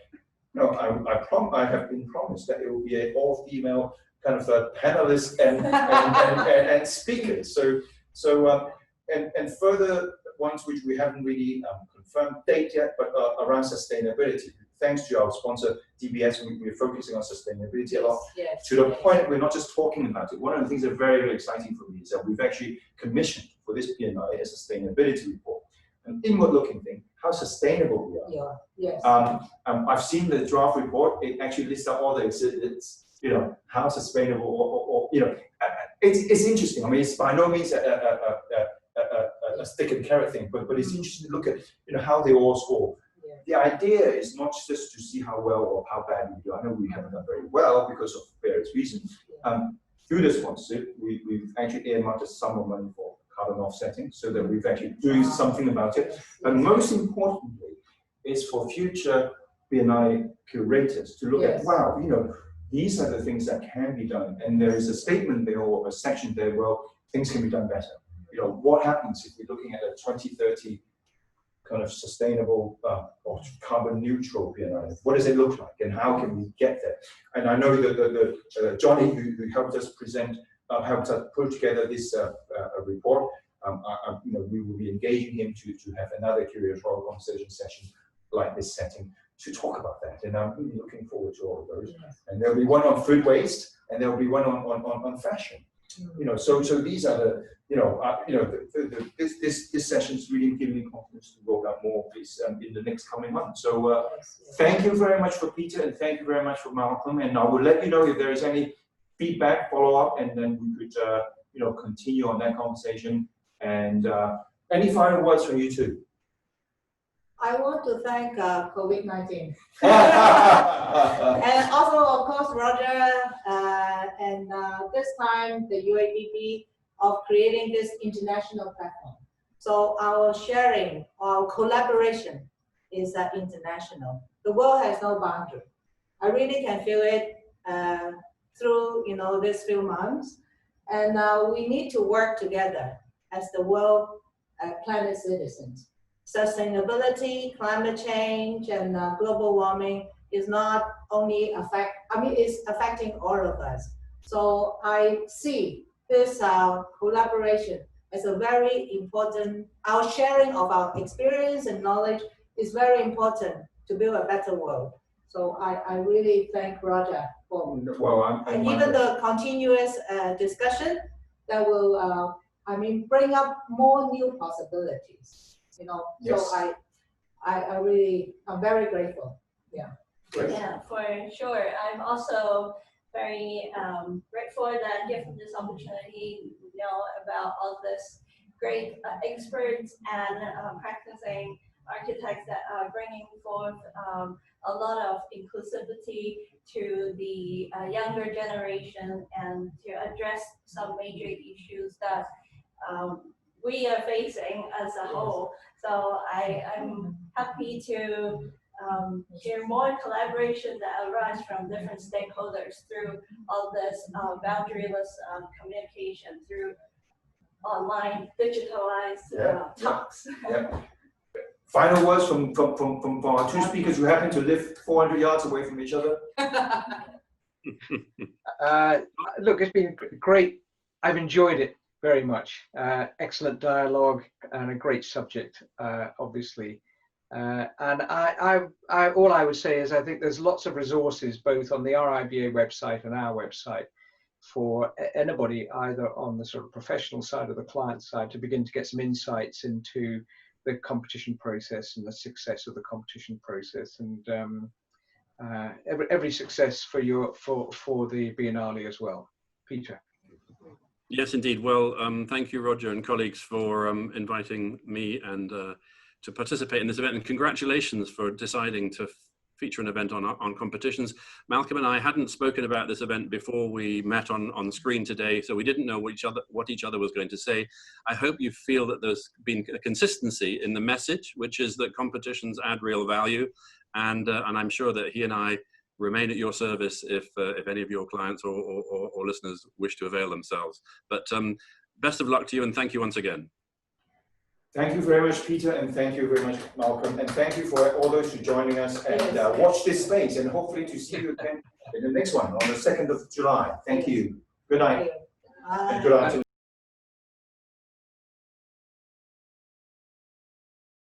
I have been promised that it will be an all-female kind of panelists and speakers. And further ones which we haven't really confirmed date yet, but around sustainability. Thanks to our sponsor DBS, we're focusing on sustainability a lot. To the point that we're not just talking about it. One of the things that are very, very exciting for me is that we've actually commissioned for this PNI a sustainability report, an inward-looking thing, how sustainable we are. I've seen the draft report. It actually lists out all the exhibits, how sustainable, or it's interesting. I mean, it's by no means a stick and carrot thing, but it's interesting to look at, how they all score. The idea is not just to see how well or how bad we do. I know we haven't done very well because of various reasons. Through the sponsorship, we've actually earmarked a sum of money for carbon offsetting, so that we've actually doing something about it. And most importantly, is for future BNI curators to look at, wow, these are the things that can be done. And there is a statement there or a section there, well, things can be done better. What happens if we're looking at a 2030 kind of sustainable or carbon neutral BNI? What does it look like, and how can we get there? And I know that Johnny, who helped us present, helped us put together this report. We will be engaging him to have another curatorial conversation session like this setting to talk about that. And I'm really looking forward to all of those. And there'll be one on food waste, and there'll be one on fashion. So these are this session is really giving me confidence to roll out more of this in the next coming months. So thank you very much for Peter, and thank you very much for Malcolm. And I will let you know if there is any feedback, follow up, and then we could continue on that conversation. And any final words from you two?
I want to thank COVID-19. And also, of course, Roger, and this time the UAPB of creating this international platform. So our sharing, our collaboration is international. The world has no boundary. I really can feel it through these few months. And we need to work together as the world planet citizens. Sustainability, climate change, and global warming is not only it's affecting all of us. So I see this collaboration as a very important, our sharing of our experience and knowledge is very important to build a better world. So I really thank Roger for and even the continuous discussion that will, bring up more new possibilities.
Yes.
So I'm very grateful.
Yeah, for sure. I'm also very grateful that given this opportunity, know about all this great experts and practicing architects that are bringing forth a lot of inclusivity to the younger generation and to address some major issues that we are facing as a whole. So I'm happy to hear more collaboration that arise from different stakeholders through all this boundaryless communication through online digitalized talks.
Yeah. Final words from our two speakers who happen to live 400 yards away from each other.
Look, it's been great. I've enjoyed it very much. Excellent dialogue and a great subject, obviously. And all I would say is I think there's lots of resources both on the RIBA website and our website for anybody either on the sort of professional side or the client side to begin to get some insights into the competition process and the success of the competition process, and every success for the Biennale as well. Peter.
Yes, indeed. Well, thank you, Roger and colleagues, for inviting me and to participate in this event, and congratulations for deciding to feature an event on competitions. Malcolm and I hadn't spoken about this event before we met on screen today, so we didn't know what each other was going to say. I hope you feel that there's been a consistency in the message, which is that competitions add real value, and I'm sure that he and I remain at your service if any of your clients or listeners wish to avail themselves. But best of luck to you, and thank you once again.
Thank you very much, Peter, and thank you very much, Malcolm, and thank you for all those who joining us, and watch this space, and hopefully to see you again in the next one on the 2nd of July. Thank you. Good night and good afternoon.